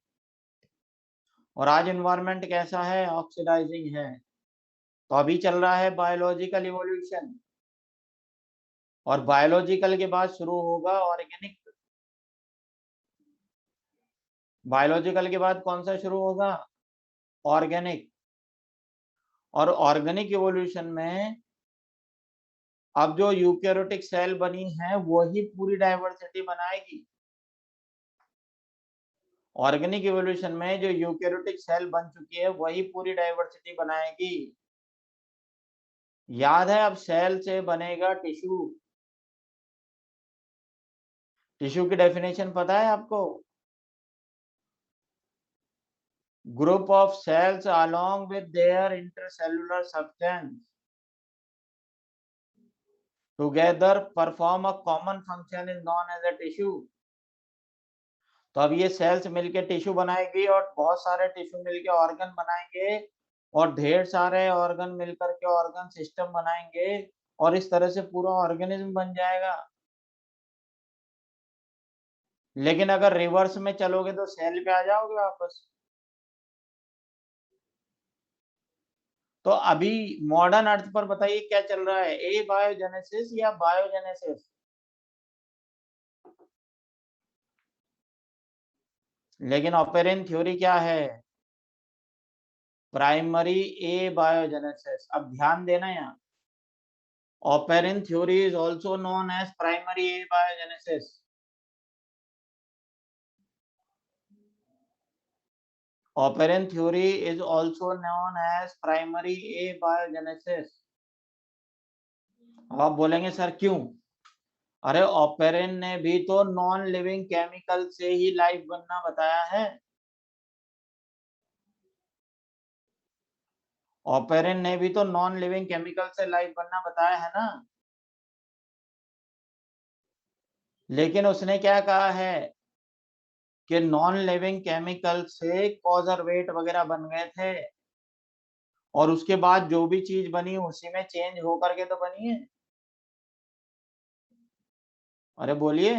और आज एनवायरनमेंट कैसा है? ऑक्सीडाइजिंग है। तो अभी चल रहा है बायोलॉजिकल इवोल्यूशन। और बायोलॉजिकल के बाद शुरू होगा ऑर्गेनिक। बायोलॉजिकल के बाद कौन सा शुरू होगा? ऑर्गेनिक। और ऑर्गेनिक इवोल्यूशन में अब जो यूकैरियोटिक सेल बनी है वही पूरी डाइवर्सिटी बनाएगी। ऑर्गेनिक इवोल्यूशन में जो यूकैरियोटिक सेल बन चुकी है वही पूरी डाइवर्सिटी बनाएगी। याद है, अब सेल से बनेगा टिश्यू। टिश्यू की डेफिनेशन पता है आपको? Group of cells along with their intercellular substance together perform a common function is known as a tissue। तो अब ये सेल्स मिलके टिश्यू बनाएगी और बहुत सारे टिश्यू मिलके ऑर्गन बनाएंगे और ढेर सारे ऑर्गन मिलकर के ऑर्गन सिस्टम बनाएंगे और इस तरह से पूरा ऑर्गेनिज्म बन जाएगा। लेकिन अगर रिवर्स में चलोगे तो सेल पे आ जाओगे वापस। तो अभी मॉडर्न अर्थ पर बताइए क्या चल रहा है, ए बायोजेनेसिस या बायोजेनेसिस? लेकिन ऑपेरेंट थ्योरी क्या है? Primary abiogenesis. अब ध्यान देना यहाँ, Oparin theory is also known as primary abiogenesis. Oparin theory is also known as primary abiogenesis. अब आप बोलेंगे सर क्यों? अरे ऑपेरेंट ने भी तो नॉन लिविंग केमिकल से ही लाइफ बनना बताया है। ऑपेरेंट ने भी तो नॉन लिविंग केमिकल से लाइफ बनना बताया है ना। लेकिन उसने क्या कहा है कि नॉन लिविंग केमिकल से कॉजरवेट वगैरह बन गए थे और उसके बाद जो भी चीज बनी उसी में चेंज होकर के तो बनी है। अरे बोलिए,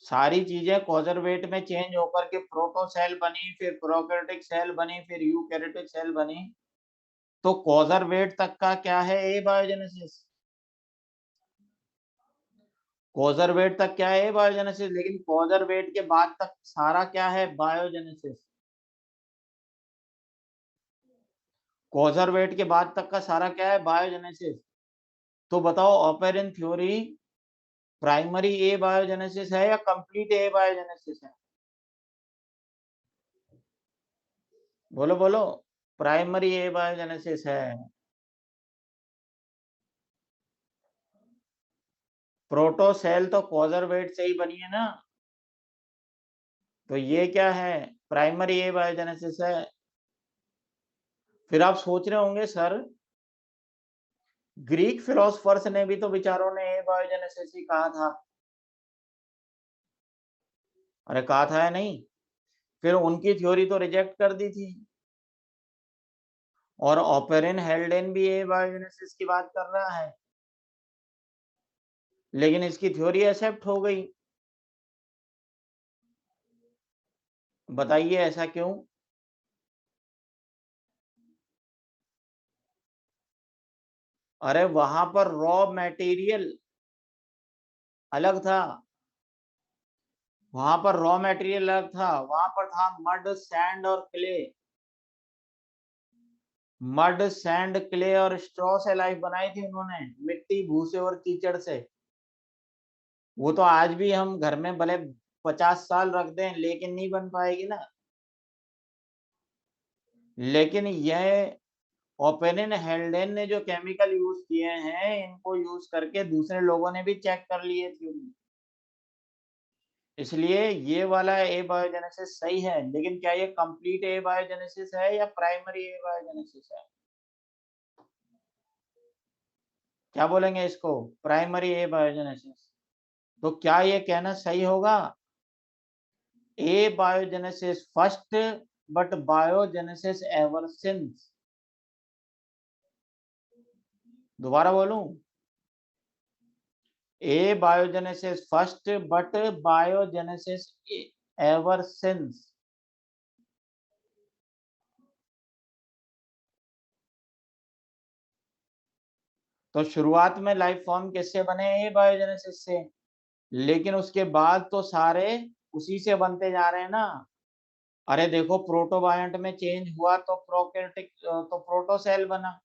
सारी चीजें कॉजरवेट में चेंज होकर के प्रोटोसेल बनी, फिर प्रोकैरियोटिक सेल बनी, फिर यूकैरियोटिक सेल बनी। तो कॉजरवेट तक का क्या है? ए बायोजेनेसिस। कॉजरवेट तक क्या है? बायोजेनेसिस। लेकिन कॉजरवेट के बाद तक सारा क्या है? बायोजेनेसिस। कॉजरवेट के बाद तक का सारा क्या है? बायोजेनेसिस। तो बताओ ऑपेरेंट थ्योरी प्राइमरी ए बायोजेनेसिस है या कंप्लीट ए बायोजेनेसिस है? बोलो बोलो। प्राइमरी ए बायोजेनेसिस है। प्रोटोसेल तो कॉजरवेट से ही बनी है ना। तो ये क्या है? प्राइमरी ए बायोजेनेसिस है। फिर आप सोच रहे होंगे सर, ग्रीक फिलोसफर्स ने भी तो विचारों ने ए बायोजेनेसिस ही कहा था। अरे कहा था या नहीं? फिर उनकी थ्योरी तो रिजेक्ट कर दी थी और ऑपेरेन हेल्डेन भी ए बायोजेनेसिस की बात कर रहा है, लेकिन इसकी थ्योरी एक्सेप्ट हो गई। बताइए ऐसा क्यों? अरे वहां पर रॉ मटेरियल अलग था। वहां पर रॉ मटेरियल अलग था, वहां पर था मड सैंड और क्ले। मड सैंड क्ले और स्ट्रॉ से लाइफ बनाई थी उन्होंने, मिट्टी भूसे और कीचड़ से। वो तो आज भी हम घर में भले 50 साल रख दें लेकिन नहीं बन पाएगी ना। लेकिन यह ओपेनिन हेल्डेन ने जो केमिकल यूज किए हैं इनको यूज करके दूसरे लोगों ने भी चेक कर लिए थे। इसलिए ये वाला ए बायोजेनेसिस सही है, लेकिन क्या ये कंप्लीट ए बायोजेनेसिस है या प्राइमरी ए बायोजेनेसिस है? क्या बोलेंगे इसको? Primary abiogenesis. तो क्या ये कहना सही होगा, abiogenesis first but biogenesis ever since? दोबारा बोलूं, A biogenesis first but biogenesis ever since। तो शुरुआत में लाइफ फॉर्म किससे बने? ए बायोजेनेसिस से। लेकिन उसके बाद तो सारे उसी से बनते जा रहे हैं ना। अरे देखो प्रोटोबायंट में चेंज हुआ तो प्रोकैरियोटिक तो प्रोटोसेल बना।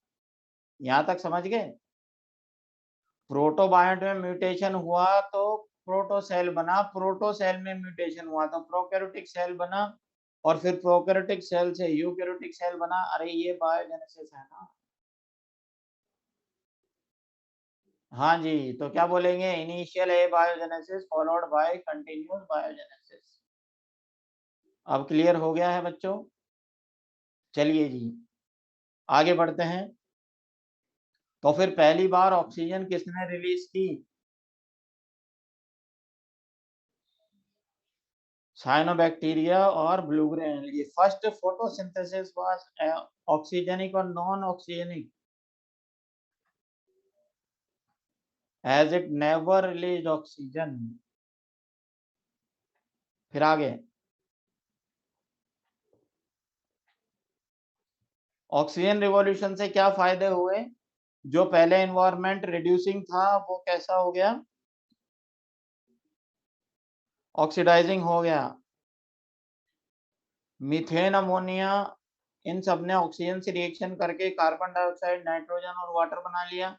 यहां तक समझ गए। प्रोटोबायंट में म्यूटेशन हुआ तो प्रोटोसेल बना, प्रोटोसेल में म्यूटेशन हुआ तो प्रोकैरियोटिक सेल बना, और फिर प्रोकैरियोटिक सेल से यूकैरियोटिक सेल बना। अरे ये बायोजेनेसिस है ना। हाँ जी, तो क्या बोलेंगे, initial A biogenesis followed by continuous biogenesis. अब क्लियर हो गया है बच्चों। चलिए जी आगे बढ़ते हैं। तो फिर पहली बार ऑक्सीजन किसने रिलीज की? साइनोबैक्टीरिया और ब्लू ग्रेन। ये फर्स्ट फोटोसिंथेसिस वाज ऑक्सीजनिक और non oxygenic, as it never release oxygen. फिर आगे, ऑक्सीजन रिवॉल्यूशन से क्या फायदे हुए? जो पहले एनवायरमेंट रिड्यूसिंग था वो कैसा हो गया? ऑक्सीडाइजिंग हो गया। मीथेन, अमोनिया, इन सब ने ऑक्सीजन से रिएक्शन करके कार्बन डाइऑक्साइड, नाइट्रोजन और वाटर बना लिया।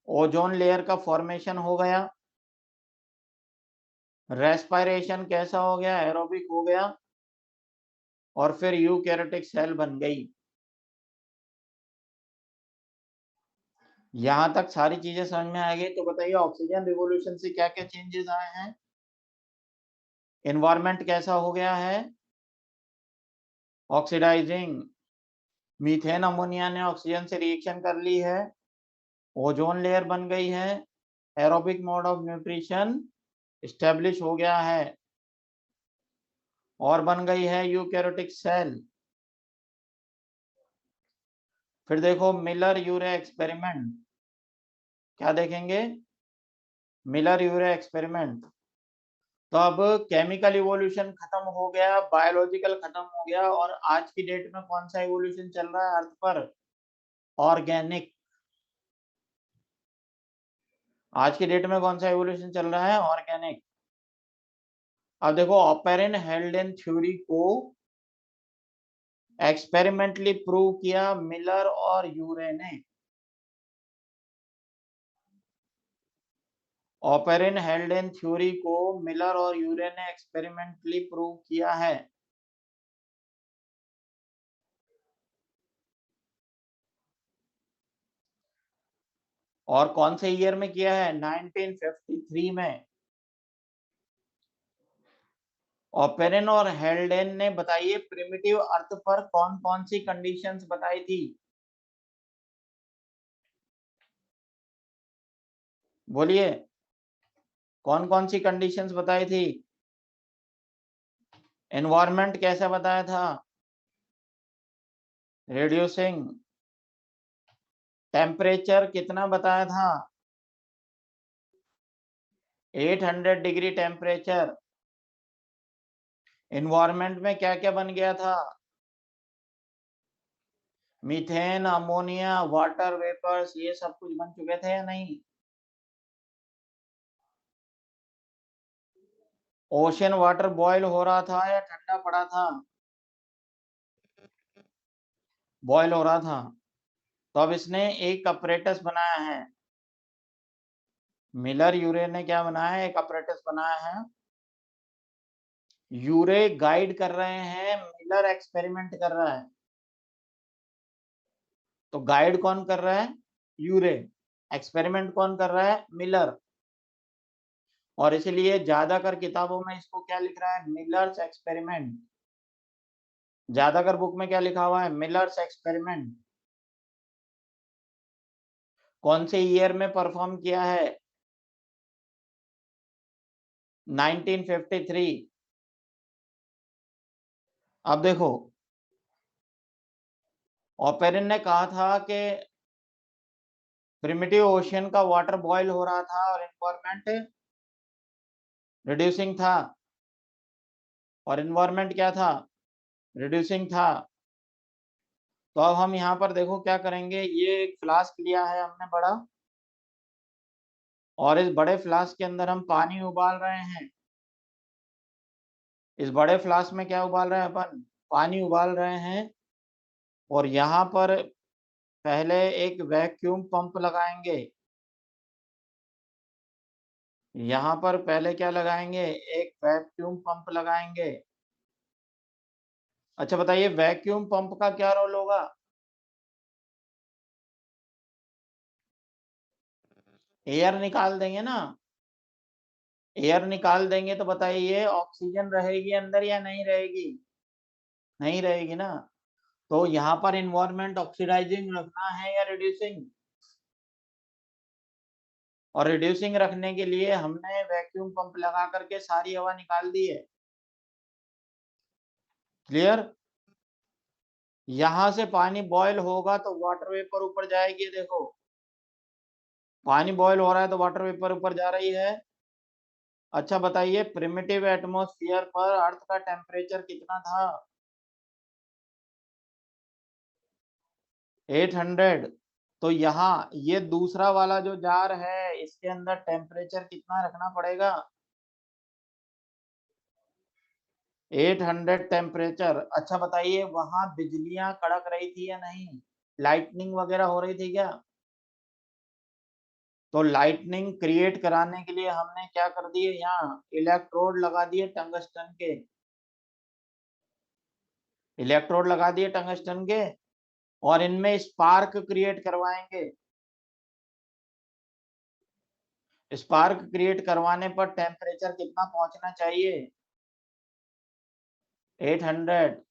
ओजोन लेयर का फॉर्मेशन हो गया। रेस्पिरेशन कैसा हो गया? एरोबिक हो गया। और फिर यूकैरियोटिक सेल बन गई। यहां तक सारी चीजें समझ में आ गई। तो बताइए ऑक्सीजन रिवॉल्यूशन से क्या क्या चेंजेस आए हैं? एनवायरमेंट कैसा हो गया है? ऑक्सीडाइजिंग। मीथेन अमोनिया ने ऑक्सीजन से रिएक्शन कर ली है। ओजोन लेयर बन गई है। Aerobic mode of nutrition establish हो गया है। और बन गई है यूकैरियोटिक सेल। फिर देखो मिलर यूरे एक्सपेरिमेंट। क्या देखेंगे? मिलर यूरे एक्सपेरिमेंट। तो अब केमिकल इवोल्यूशन खत्म हो गया, बायोलॉजिकल खत्म हो गया, और आज की डेट में कौन सा इवोल्यूशन चल रहा है अर्थ पर? ऑर्गेनिक। आज की डेट में कौन सा इवोल्यूशन चल रहा है? ऑर्गेनिक। अब देखो ऑपेरेन हेल्डेन थ्योरी को एक्सपेरिमेंटली प्रूव किया मिलर और यूरे ने। ऑपेरेन हेल्डेन थ्योरी को मिलर और यूरे ने एक्सपेरिमेंटली प्रूव किया है। और कौन से ईयर में किया है? 1953 में। ऑपेरेन और हेल्डेन ने बताइए प्रिमिटिव अर्थ पर कौन कौन सी कंडीशंस बताई थी? बोलिए, कौन कौन सी कंडीशंस बताई थी? एनवायरनमेंट कैसा बताया था? रिड्यूसिंग। टेम्परेचर कितना बताया था? 800 डिग्री टेम्परेचर। एनवायरनमेंट में क्या क्या बन गया था? मीथेन, अमोनिया, वाटर वेपर्स, ये सब कुछ बन चुके थे या नहीं? ओशन वाटर बॉयल हो रहा था या ठंडा पड़ा था? बॉयल हो रहा था। तो अब इसने एक अपरेटस बनाया है। मिलर यूरे ने क्या बनाया है? एक अपरेटस बनाया है। यूरे गाइड कर रहे हैं, मिलर एक्सपेरिमेंट कर रहा है। तो गाइड कौन कर रहा है? यूरे। एक्सपेरिमेंट कौन कर रहा है? मिलर। और इसलिए ज्यादातर किताबों में इसको क्या लिख रहा है? Millers experiment. ज्यादातर बुक में क्या लिखा हुआ है? Millers experiment. कौन से ईयर में परफॉर्म किया है? 1953। अब देखो ऑपेरिन ने कहा था कि प्रिमिटिव ओशियन का वाटर बॉयल हो रहा था और एनवायरमेंट रिड्यूसिंग था। और एनवायरमेंट क्या था? रिड्यूसिंग था। तो अब हम यहाँ पर देखो क्या करेंगे, ये एक फ्लास्क लिया है हमने बड़ा, और इस बड़े फ्लास्क के अंदर हम पानी उबाल रहे हैं। इस बड़े फ्लास्क में क्या उबाल रहे हैं अपन? पानी उबाल रहे हैं। और यहाँ पर पहले एक वैक्यूम पंप लगाएंगे। यहाँ पर पहले क्या लगाएंगे? एक वैक्यूम पंप लगाएंगे। अच्छा बताइए, वैक्यूम पंप का क्या रोल होगा? एयर निकाल देंगे ना। एयर निकाल देंगे तो बताइए ऑक्सीजन रहेगी अंदर या नहीं रहेगी? नहीं रहेगी ना। तो यहाँ पर इन्वायरमेंट ऑक्सीडाइजिंग रखना है या रिड्यूसिंग? और रिड्यूसिंग रखने के लिए हमने वैक्यूम पंप लगा करके सारी हवा निकाल दी है। क्लियर? यहां से पानी बॉयल होगा तो वाटर वेपर ऊपर जाएगी। देखो, पानी बॉयल हो रहा है तो वाटर वेपर ऊपर जा रही है। अच्छा बताइए, प्रिमिटिव एटमॉस्फेयर पर अर्थ का टेम्परेचर कितना था? 800। तो यहाँ ये दूसरा वाला जो जार है इसके अंदर टेम्परेचर कितना रखना पड़ेगा? 800 टेम्परेचर। अच्छा बताइए, वहां बिजलियां कड़क रही थी या नहीं? लाइटनिंग वगैरह हो रही थी क्या? तो लाइटनिंग क्रिएट कराने के लिए हमने क्या कर दिए? यहाँ इलेक्ट्रोड लगा दिए टंगस्टन के। इलेक्ट्रोड लगा दिए टंगस्टन के और इनमें स्पार्क क्रिएट करवाएंगे। स्पार्क क्रिएट करवाने पर टेम्परेचर कितना पहुंचना चाहिए? 800।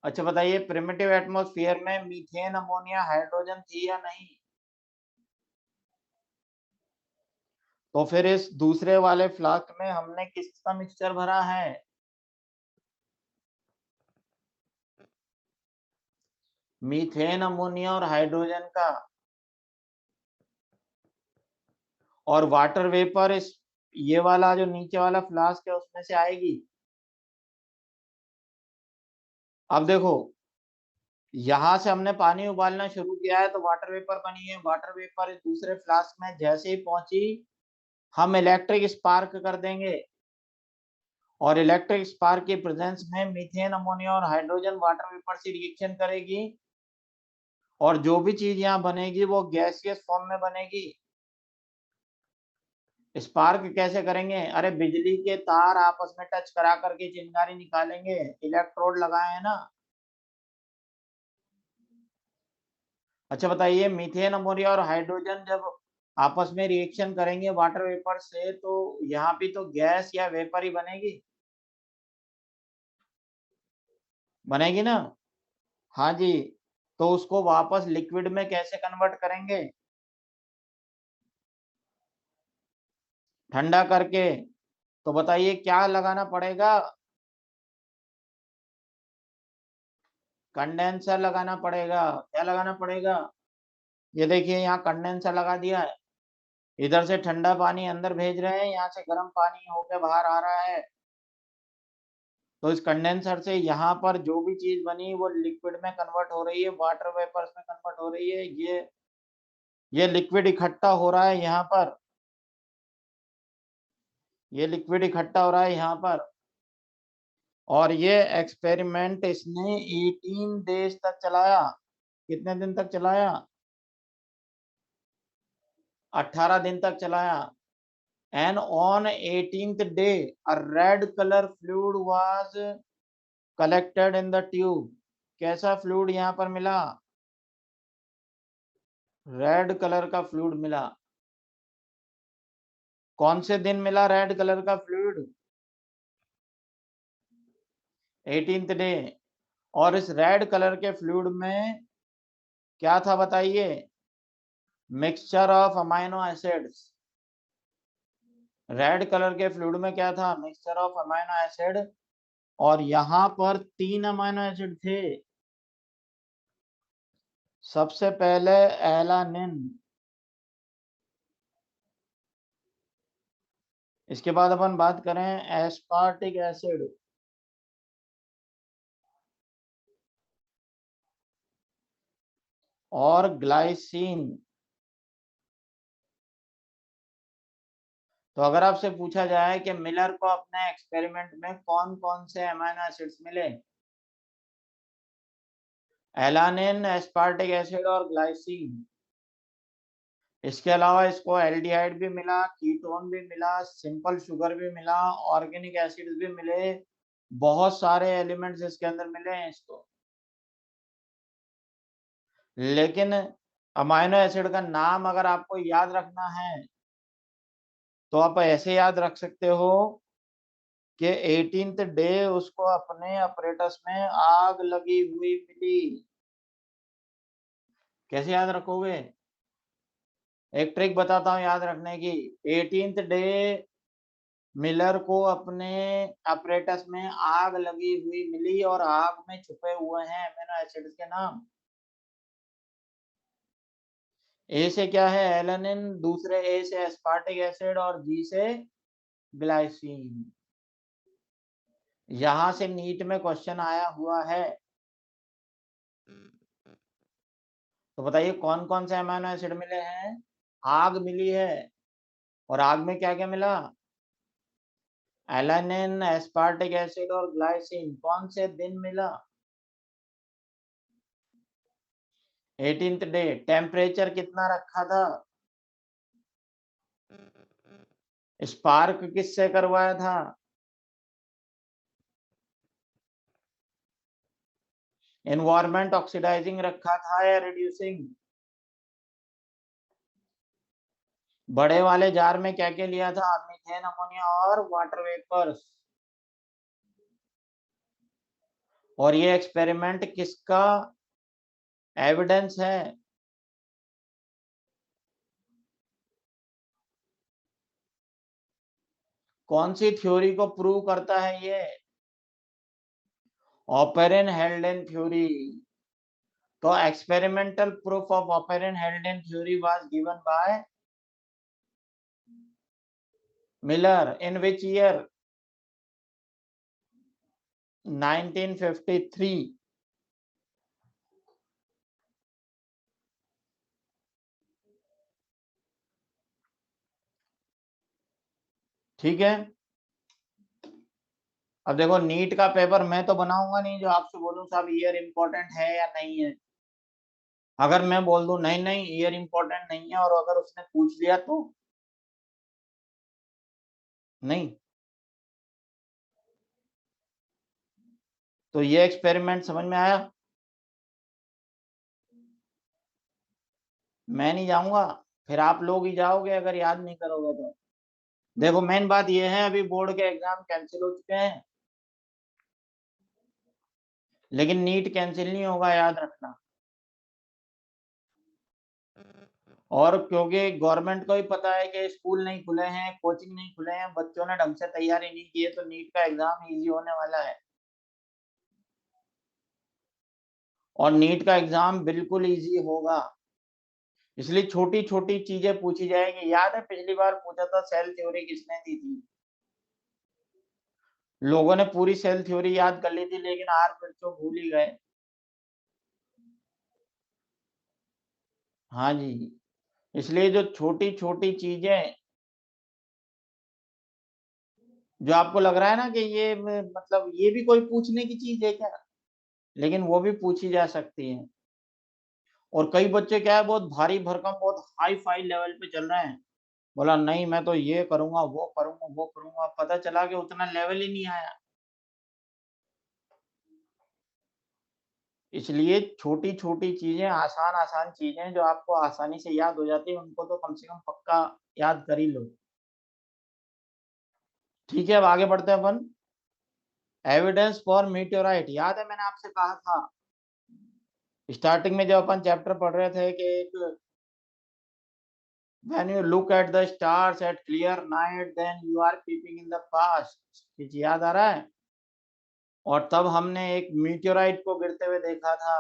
अच्छा बताइए, प्रिमिटिव एटमॉस्फेयर में मीथेन, अमोनिया, हाइड्रोजन थी या नहीं? तो फिर इस दूसरे वाले फ्लास्क में हमने किसका मिक्सचर भरा है? मीथेन, अमोनिया और हाइड्रोजन का। और वाटर वेपर इस ये वाला जो नीचे वाला फ्लास्क है उसमें से आएगी। अब देखो, यहां से हमने पानी उबालना शुरू किया है तो वाटर वेपर बनी है। वाटर वेपर इस दूसरे फ्लास्क में जैसे ही पहुंची, हम इलेक्ट्रिक स्पार्क कर देंगे। और इलेक्ट्रिक स्पार्क की प्रेजेंस में मीथेन, अमोनिया और हाइड्रोजन वाटर वेपर से रिएक्शन करेगी। और जो भी चीज यहाँ बनेगी वो गैसियस फॉर्म में बनेगी। स्पार्क कैसे करेंगे? अरे बिजली के तार आपस में टच करा करके चिंगारी निकालेंगे। इलेक्ट्रोड लगाए हैं ना। अच्छा बताइए, मीथेन, अमोनिया और हाइड्रोजन जब आपस में रिएक्शन करेंगे वाटर वेपर से तो यहाँ भी तो गैस या वेपर ही बनेगी। बनेगी ना। हाँ जी। तो उसको वापस लिक्विड में कैसे कन्वर्ट करेंगे? ठंडा करके। तो बताइए क्या लगाना पड़ेगा? कंडेंसर लगाना पड़ेगा। क्या लगाना पड़ेगा? ये देखिए, यहाँ कंडेंसर लगा दिया है। इधर से ठंडा पानी अंदर भेज रहे हैं, यहाँ से गर्म पानी होकर बाहर आ रहा है। तो इस कंडेंसर से यहाँ पर जो भी चीज बनी वो लिक्विड में कन्वर्ट हो रही है, वाटर वेपर्स में कन्वर्ट हो रही है। ये लिक्विड इकट्ठा हो रहा है यहाँ पर। ये लिक्विड इकट्ठा हो रहा है यहाँ पर। और ये एक्सपेरिमेंट इसने 18 डेज तक चलाया। कितने दिन तक चलाया? 18 दिन तक चलाया। And on 18th day, a red color fluid was collected in the tube. कैसा फ्लूइड यहाँ पर मिला? रेड कलर का फ्लूइड मिला। कौन से दिन मिला रेड कलर का फ्लूइड? 18th day. और इस रेड कलर के फ्लूइड में क्या था बताइए? Mixture of amino acids. Red colour के फ्लूइड में क्या था? Mixture of amino acid. और यहाँ पर 3 अमाइनो एसिड थे। सबसे पहले एलानिन। इसके बाद अपन बात करें एस्पार्टिक एसिड। और ग्लाइसिन। तो अगर आपसे पूछा जाए कि मिलर को अपने एक्सपेरिमेंट में कौन कौन से अमीनो एसिड्स मिले, एलानिन, एस्पार्टिक एसिड और ग्लाइसिन। इसके अलावा इसको एल्डिहाइड भी मिला, कीटोन भी मिला, सिंपल शुगर भी मिला, ऑर्गेनिक एसिड्स भी मिले, बहुत सारे एलिमेंट्स इसके अंदर मिले हैं इसको। लेकिन अमाइनो एसिड का नाम अगर आपको याद रखना है तो आप ऐसे याद रख सकते हो कि 18th डे उसको अपने अपरेटस में आग लगी हुई मिली। कैसे याद रखोगे? एक ट्रिक बताता हूं याद रखने की। 18th डे मिलर को अपने अपरेटस में आग लगी हुई मिली और आग में छुपे हुए हैं अमीनो एसिड्स के नाम। ए से क्या है? एलानिन, दूसरे ए से एस्पार्टिक एसिड और जी से ग्लाइसिन। यहां से नीट में क्वेश्चन आया हुआ है। तो बताइए कौन कौन से अमीनो एसिड मिले हैं? आग मिली है, और आग में क्या क्या मिला? एलानिन, एस्पार्टिक एसिड और ग्लाइसिन। कौन से दिन मिला? 18th day. टेम्परेचर कितना रखा था? स्पार्क किससे करवाया था? एनवायरमेंट ऑक्सीडाइजिंग रखा था या रिड्यूसिंग? बड़े वाले जार में क्या क्या लिया था? मीथेन, अमोनिया और वाटर वेपर्स। और ये एक्सपेरिमेंट किसका एविडेंस है? कौन सी थ्योरी को प्रूव करता है ये? Oparin Haldane theory. तो experimental proof of Oparin Haldane theory was given by Miller in which year? 1953। ठीक है। अब देखो, नीट का पेपर मैं तो बनाऊंगा नहीं जो आपसे बोलूं साहब ईयर इंपॉर्टेंट है या नहीं है। अगर मैं बोल दूं नहीं नहीं ईयर इंपॉर्टेंट नहीं है, और अगर उसने पूछ लिया तो नहीं। तो ये एक्सपेरिमेंट समझ में आया? मैं नहीं जाऊंगा, फिर आप लोग ही जाओगे अगर याद नहीं करोगे तो। देखो मेन बात ये है, अभी बोर्ड के एग्जाम कैंसिल हो चुके हैं, लेकिन नीट कैंसिल नहीं होगा, याद रखना। और क्योंकि गवर्नमेंट को ही पता है कि स्कूल नहीं खुले हैं, कोचिंग नहीं खुले हैं, बच्चों ने ढंग से तैयारी नहीं की है, तो नीट का एग्जाम इजी होने वाला है। और नीट का एग्जाम बिल्कुल इजी होगा। इसलिए छोटी छोटी चीजें पूछी जाएंगी। याद है पिछली बार पूछा था सेल थ्योरी किसने दी थी? लोगों ने पूरी सेल थ्योरी याद कर ली थी, लेकिन आर फिर तो भूल ही गए। हाँ जी। इसलिए जो छोटी छोटी चीजें, जो आपको लग रहा है ना कि ये मतलब ये भी कोई पूछने की चीज है क्या, लेकिन वो भी पूछी जा सकती है। और कई बच्चे क्या है, बहुत भारी भरकम, बहुत हाई फाई लेवल पे चल रहे हैं। बोला नहीं मैं तो ये करूंगा, वो करूंगा, वो करूंगा, पता चला कि उतना लेवल ही नहीं आया। इसलिए छोटी छोटी चीजें, आसान आसान चीजें जो आपको आसानी से याद हो जाती है, उनको तो कम से कम पक्का याद कर ही लो। ठीक है, अब आगे बढ़ते हैं अपन। Evidence for meteorite. याद है मैंने आपसे कहा था स्टार्टिंग में जब अपन चैप्टर पढ़ रहे थे कि एक when you look at the stars at clear night then you are peeping in the past। कुछ याद आ रहा है? और तब हमने एक मीटियोराइट को गिरते हुए देखा था।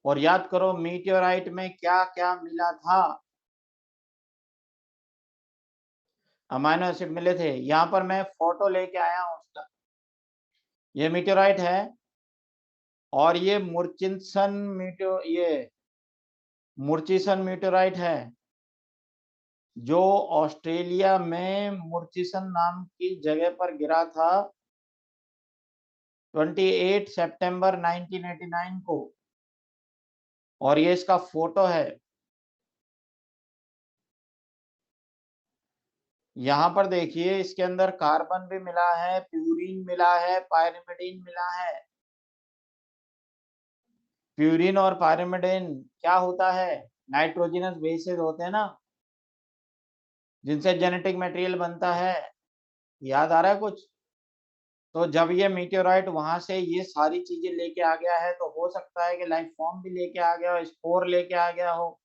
और याद करो मीटियोराइट में क्या क्या मिला था? अमाइनो एसिड मिले थे। यहाँ पर मैं फोटो लेके आया हूँ उसका। ये मीटियोराइट है, और ये मुर्चिसन मीटियोराइट है। जो ऑस्ट्रेलिया में मुर्चिसन नाम की जगह पर गिरा था 28 सितंबर 1989 को, और ये इसका फोटो है। यहाँ पर देखिए, इसके अंदर कार्बन भी मिला है, प्यूरिन मिला है, पायरिमिडीन मिला है। प्यूरिन और पायरिमिडीन क्या होता है? नाइट्रोजनस बेसेस होते हैं ना, जिनसे जेनेटिक मटेरियल बनता है। याद आ रहा है कुछ? तो जब ये मीटेओराइट वहां से ये सारी चीजें लेके आ गया है, तो हो सकता है कि लाइफ फॉर्म भी लेके आ गया हो, स्पोर लेके आ गया हो।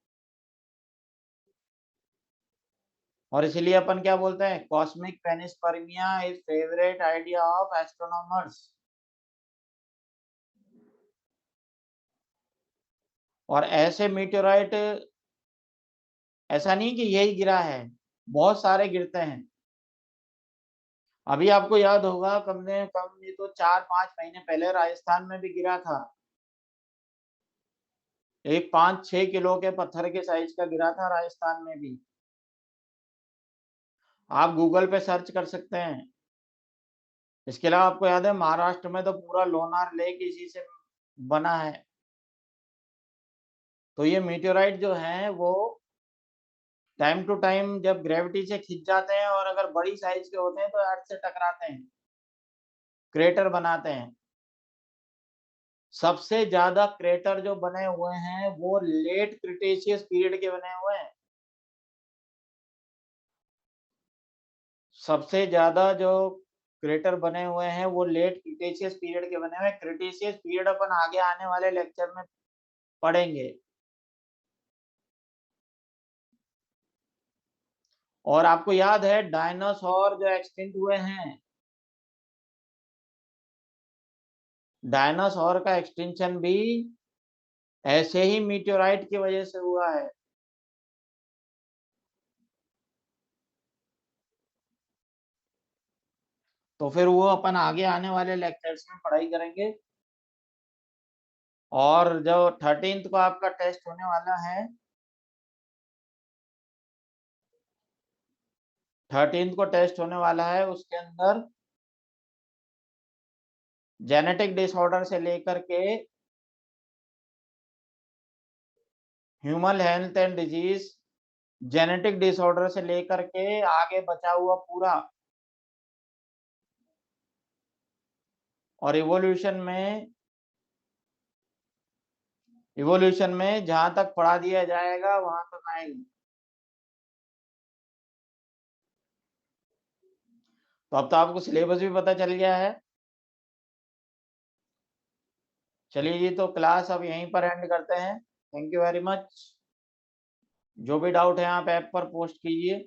और इसलिए अपन क्या बोलते हैं, cosmic panspermia is favourite idea of astronomers. और ऐसे मीटेओराइट ऐसा नहीं कि यही गिरा है, बहुत सारे गिरते हैं। अभी आपको याद होगा, कम से कम ये तो 4-5 महीने पहले राजस्थान में भी गिरा था। एक 5-6 किलो के पत्थर के साइज का गिरा था राजस्थान में भी। आप गूगल पे सर्च कर सकते हैं। इसके अलावा आपको याद है, महाराष्ट्र में तो पूरा लोनार लेक इसी से बना है। तो ये मीटेओराइट जो है वो टाइम टू टाइम जब ग्रेविटी से खिंच जाते हैं, और अगर बड़ी साइज के होते हैं तो अर्थ से टकराते हैं, क्रेटर बनाते हैं। सबसे ज्यादा क्रेटर जो बने हुए हैं वो लेट क्रिटेशियस पीरियड के बने हुए हैं। सबसे ज्यादा जो क्रेटर बने हुए हैं वो लेट क्रिटेशियस पीरियड के बने हुए हैं। क्रिटेशियस पीरियड अपन आगे आने वाले लेक्चर में पढ़ेंगे। और आपको याद है, डायनासोर जो एक्सटिंक्ट हुए हैं, डायनासोर का एक्सटिंक्शन भी ऐसे ही मीटेओराइट की वजह से हुआ है। तो फिर वो अपन आगे आने वाले लेक्चर्स में पढ़ाई करेंगे। और जो 13th को आपका टेस्ट होने वाला है, 13th को टेस्ट होने वाला है, उसके अंदर जेनेटिक डिसऑर्डर से लेकर के human health and disease, genetic disorder से लेकर के आगे बचा हुआ पूरा, और इवोल्यूशन में जहां तक पढ़ा दिया जाएगा वहां तक आएंगे। तो अब तो आपको सिलेबस भी पता चल गया है। चलिए जी, तो क्लास अब यहीं पर एंड करते हैं। Thank you very much. जो भी डाउट है आप ऐप पर पोस्ट कीजिए।